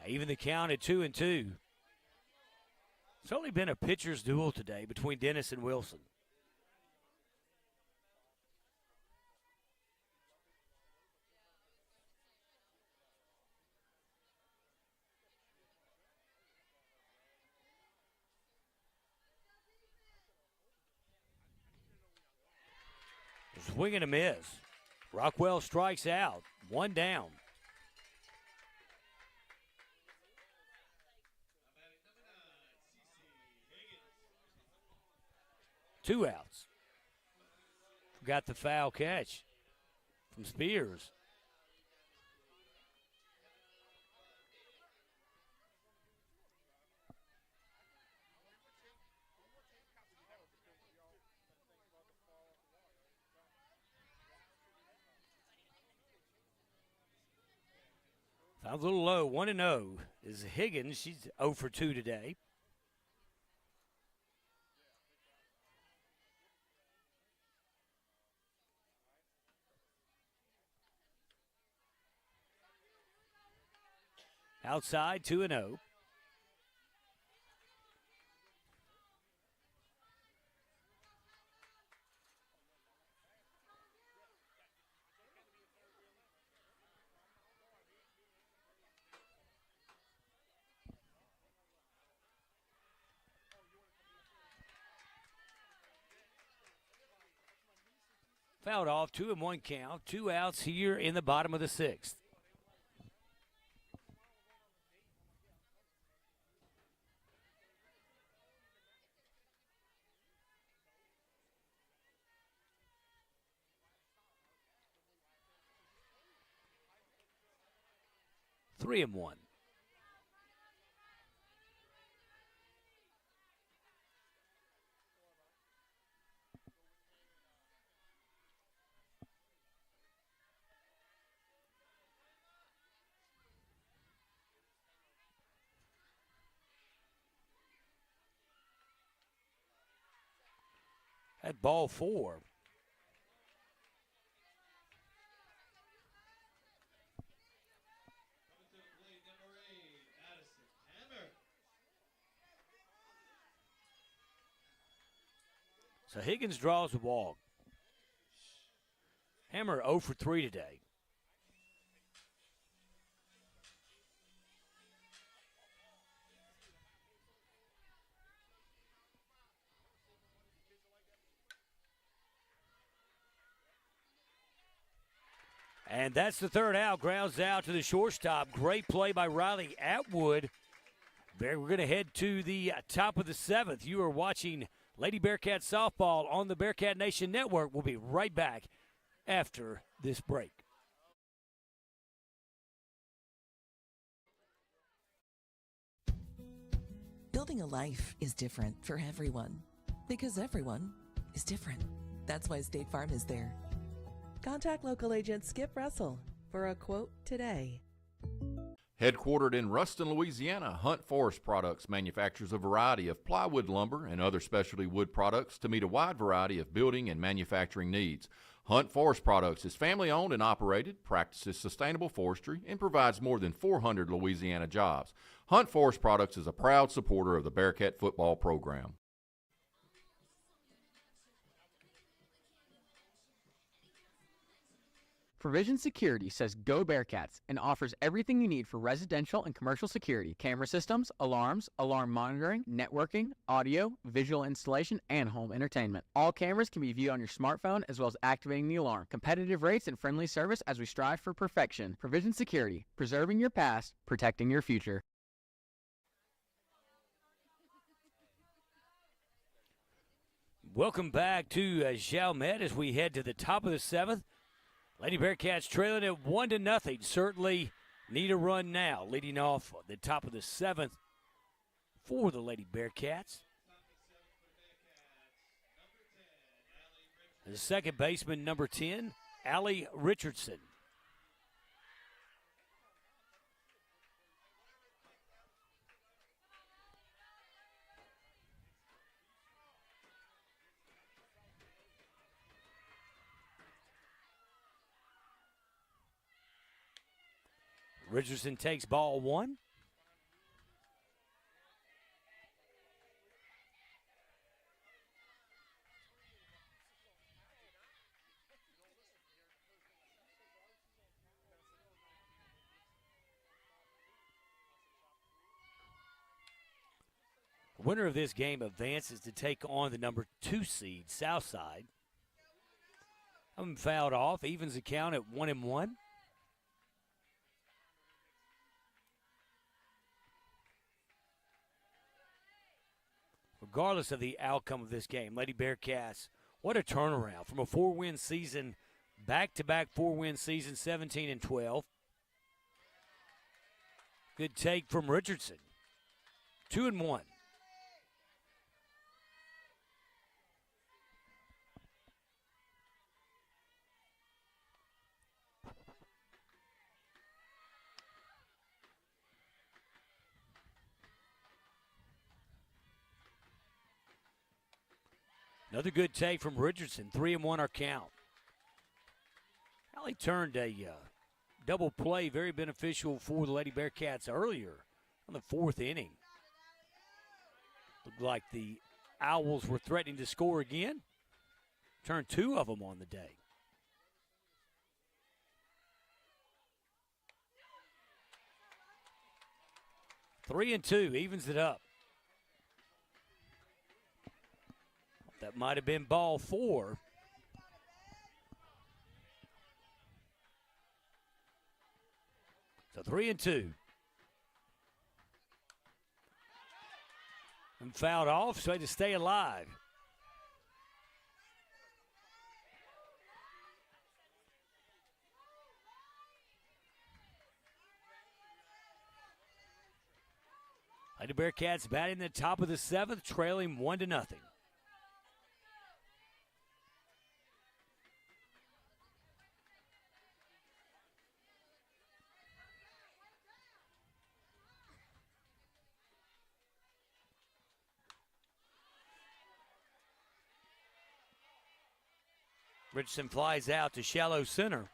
S2: Even the count at 2-2. It's only been a pitcher's duel today between Dennis and Wilson. Swing and a miss. Rockwell strikes out. 1 down. Two outs. Got the foul catch from Spears. Found a little low. 1-0 is Higgins. She's 0 for 2 today. Outside, 2-0. Fouled off, 2-1 count. 2 outs here in the bottom of the 6th. Three and 1. At ball 4. So Higgins draws a walk. Hammer 0 for 3 today. And that's the third out. Grounds out to the shortstop. Great play by Riley Atwood. We're going to head to the top of the 7th. You are watching Lady Bearcat softball on the Bearcat Nation Network. We'll be right back after this break.
S7: Building a life is different for everyone because everyone is different. That's why State Farm is there. Contact local agent Skip Russell for a quote today.
S3: Headquartered in Ruston, Louisiana, Hunt Forest Products manufactures a variety of plywood lumber and other specialty wood products to meet a wide variety of building and manufacturing needs. Hunt Forest Products is family-owned and operated, practices sustainable forestry, and provides more than 400 Louisiana jobs. Hunt Forest Products is a proud supporter of the Bearcat football program.
S6: Provision Security says go Bearcats and offers everything you need for residential and commercial security: camera systems, alarms, alarm monitoring, networking, audio, visual installation, and home entertainment. All cameras can be viewed on your smartphone as well as activating the alarm. Competitive rates and friendly service as we strive for perfection. Provision Security, preserving your past, protecting your future.
S2: Welcome back to Chalmette as we head to the top of the 7th. Lady Bearcats trailing at 1-0. Certainly need a run now. Leading off the top of the 7th for the Lady Bearcats. The second baseman, number 10, Allie Richardson. Richardson takes ball 1. Winner of this game advances to take on the number 2 seed, Southside. I'm fouled off, evens the count at 1-1. Regardless of the outcome of this game, Lady Bearcats, what a turnaround from a 4-win season, back-to-back 4-win season, 17-12. Good take from Richardson. 2-1. Another good take from Richardson. 3-1 our count. Allie turned a double play very beneficial for the Lady Bearcats earlier on the 4th inning. Looked like the Owls were threatening to score again. Turned 2 of them on the day. Three and 2 evens it up. That might have been ball 4. So 3 and 2. And fouled off, so he had to stay alive. Lady Bearcats batting the top of the 7th, trailing 1-0. Richardson flies out to shallow center.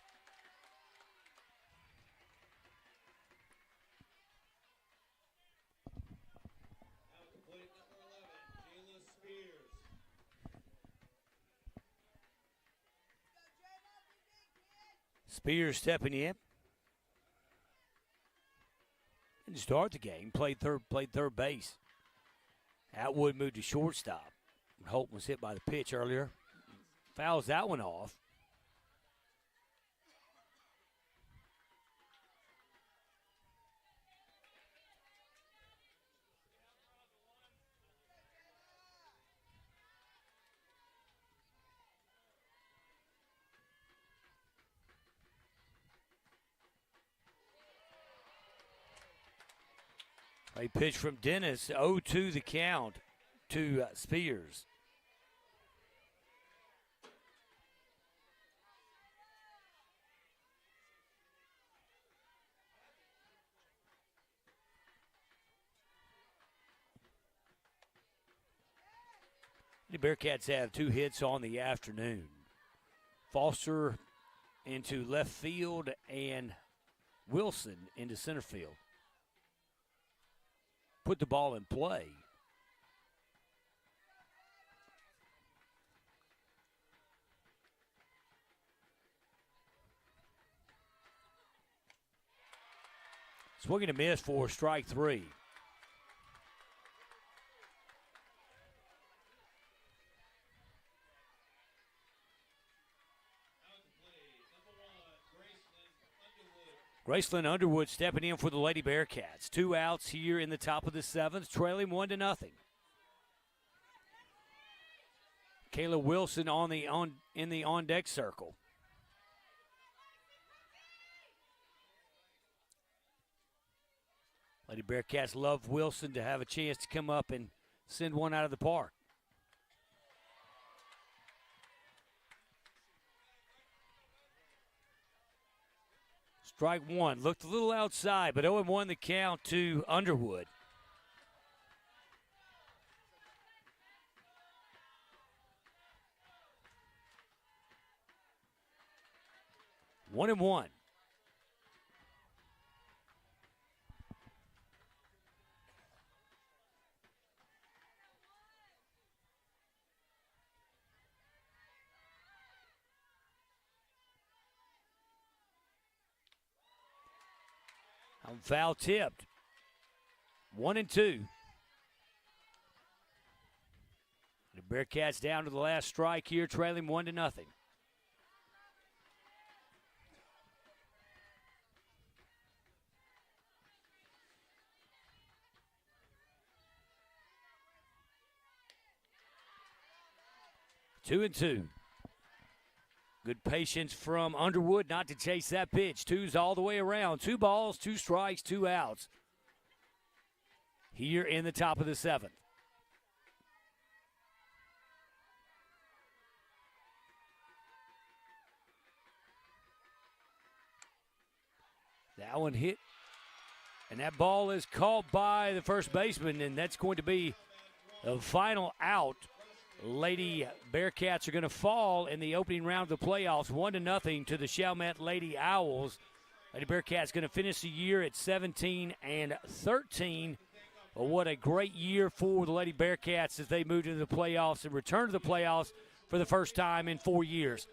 S2: Spears stepping in. Didn't start the game. Played third base. Atwood moved to shortstop. Holt was hit by the pitch earlier. Fouls that one off. A pitch from Dennis, 0-2 the count to Spears. The Bearcats have 2 hits on the afternoon. Foster into left field and Wilson into center field. Put the ball in play. Swing and a miss for strike 3. Graceland Underwood stepping in for the Lady Bearcats. 2 outs here in the top of the 7th, trailing 1-0. Kayla Wilson in the on-deck circle. Lady Bearcats love Wilson to have a chance to come up and send one out of the park. Strike 1. Looked a little outside, but 0-1 the count to Underwood. One and one. Foul tipped. 1 and 2. The Bearcats down to the last strike here, trailing 1-0. Two and 2. Good patience from Underwood not to chase that pitch. 2's all the way around. 2 balls, 2 strikes, 2 outs. Here in the top of the 7th. That one hit, and that ball is caught by the first baseman, and that's going to be the final out. Lady Bearcats are going to fall in the opening round of the playoffs, 1-0 to the Chalmette Lady Owls. Lady Bearcats going to finish the year at 17-13. Well, what a great year for the Lady Bearcats as they move into the playoffs and return to the playoffs for the first time in 4 years.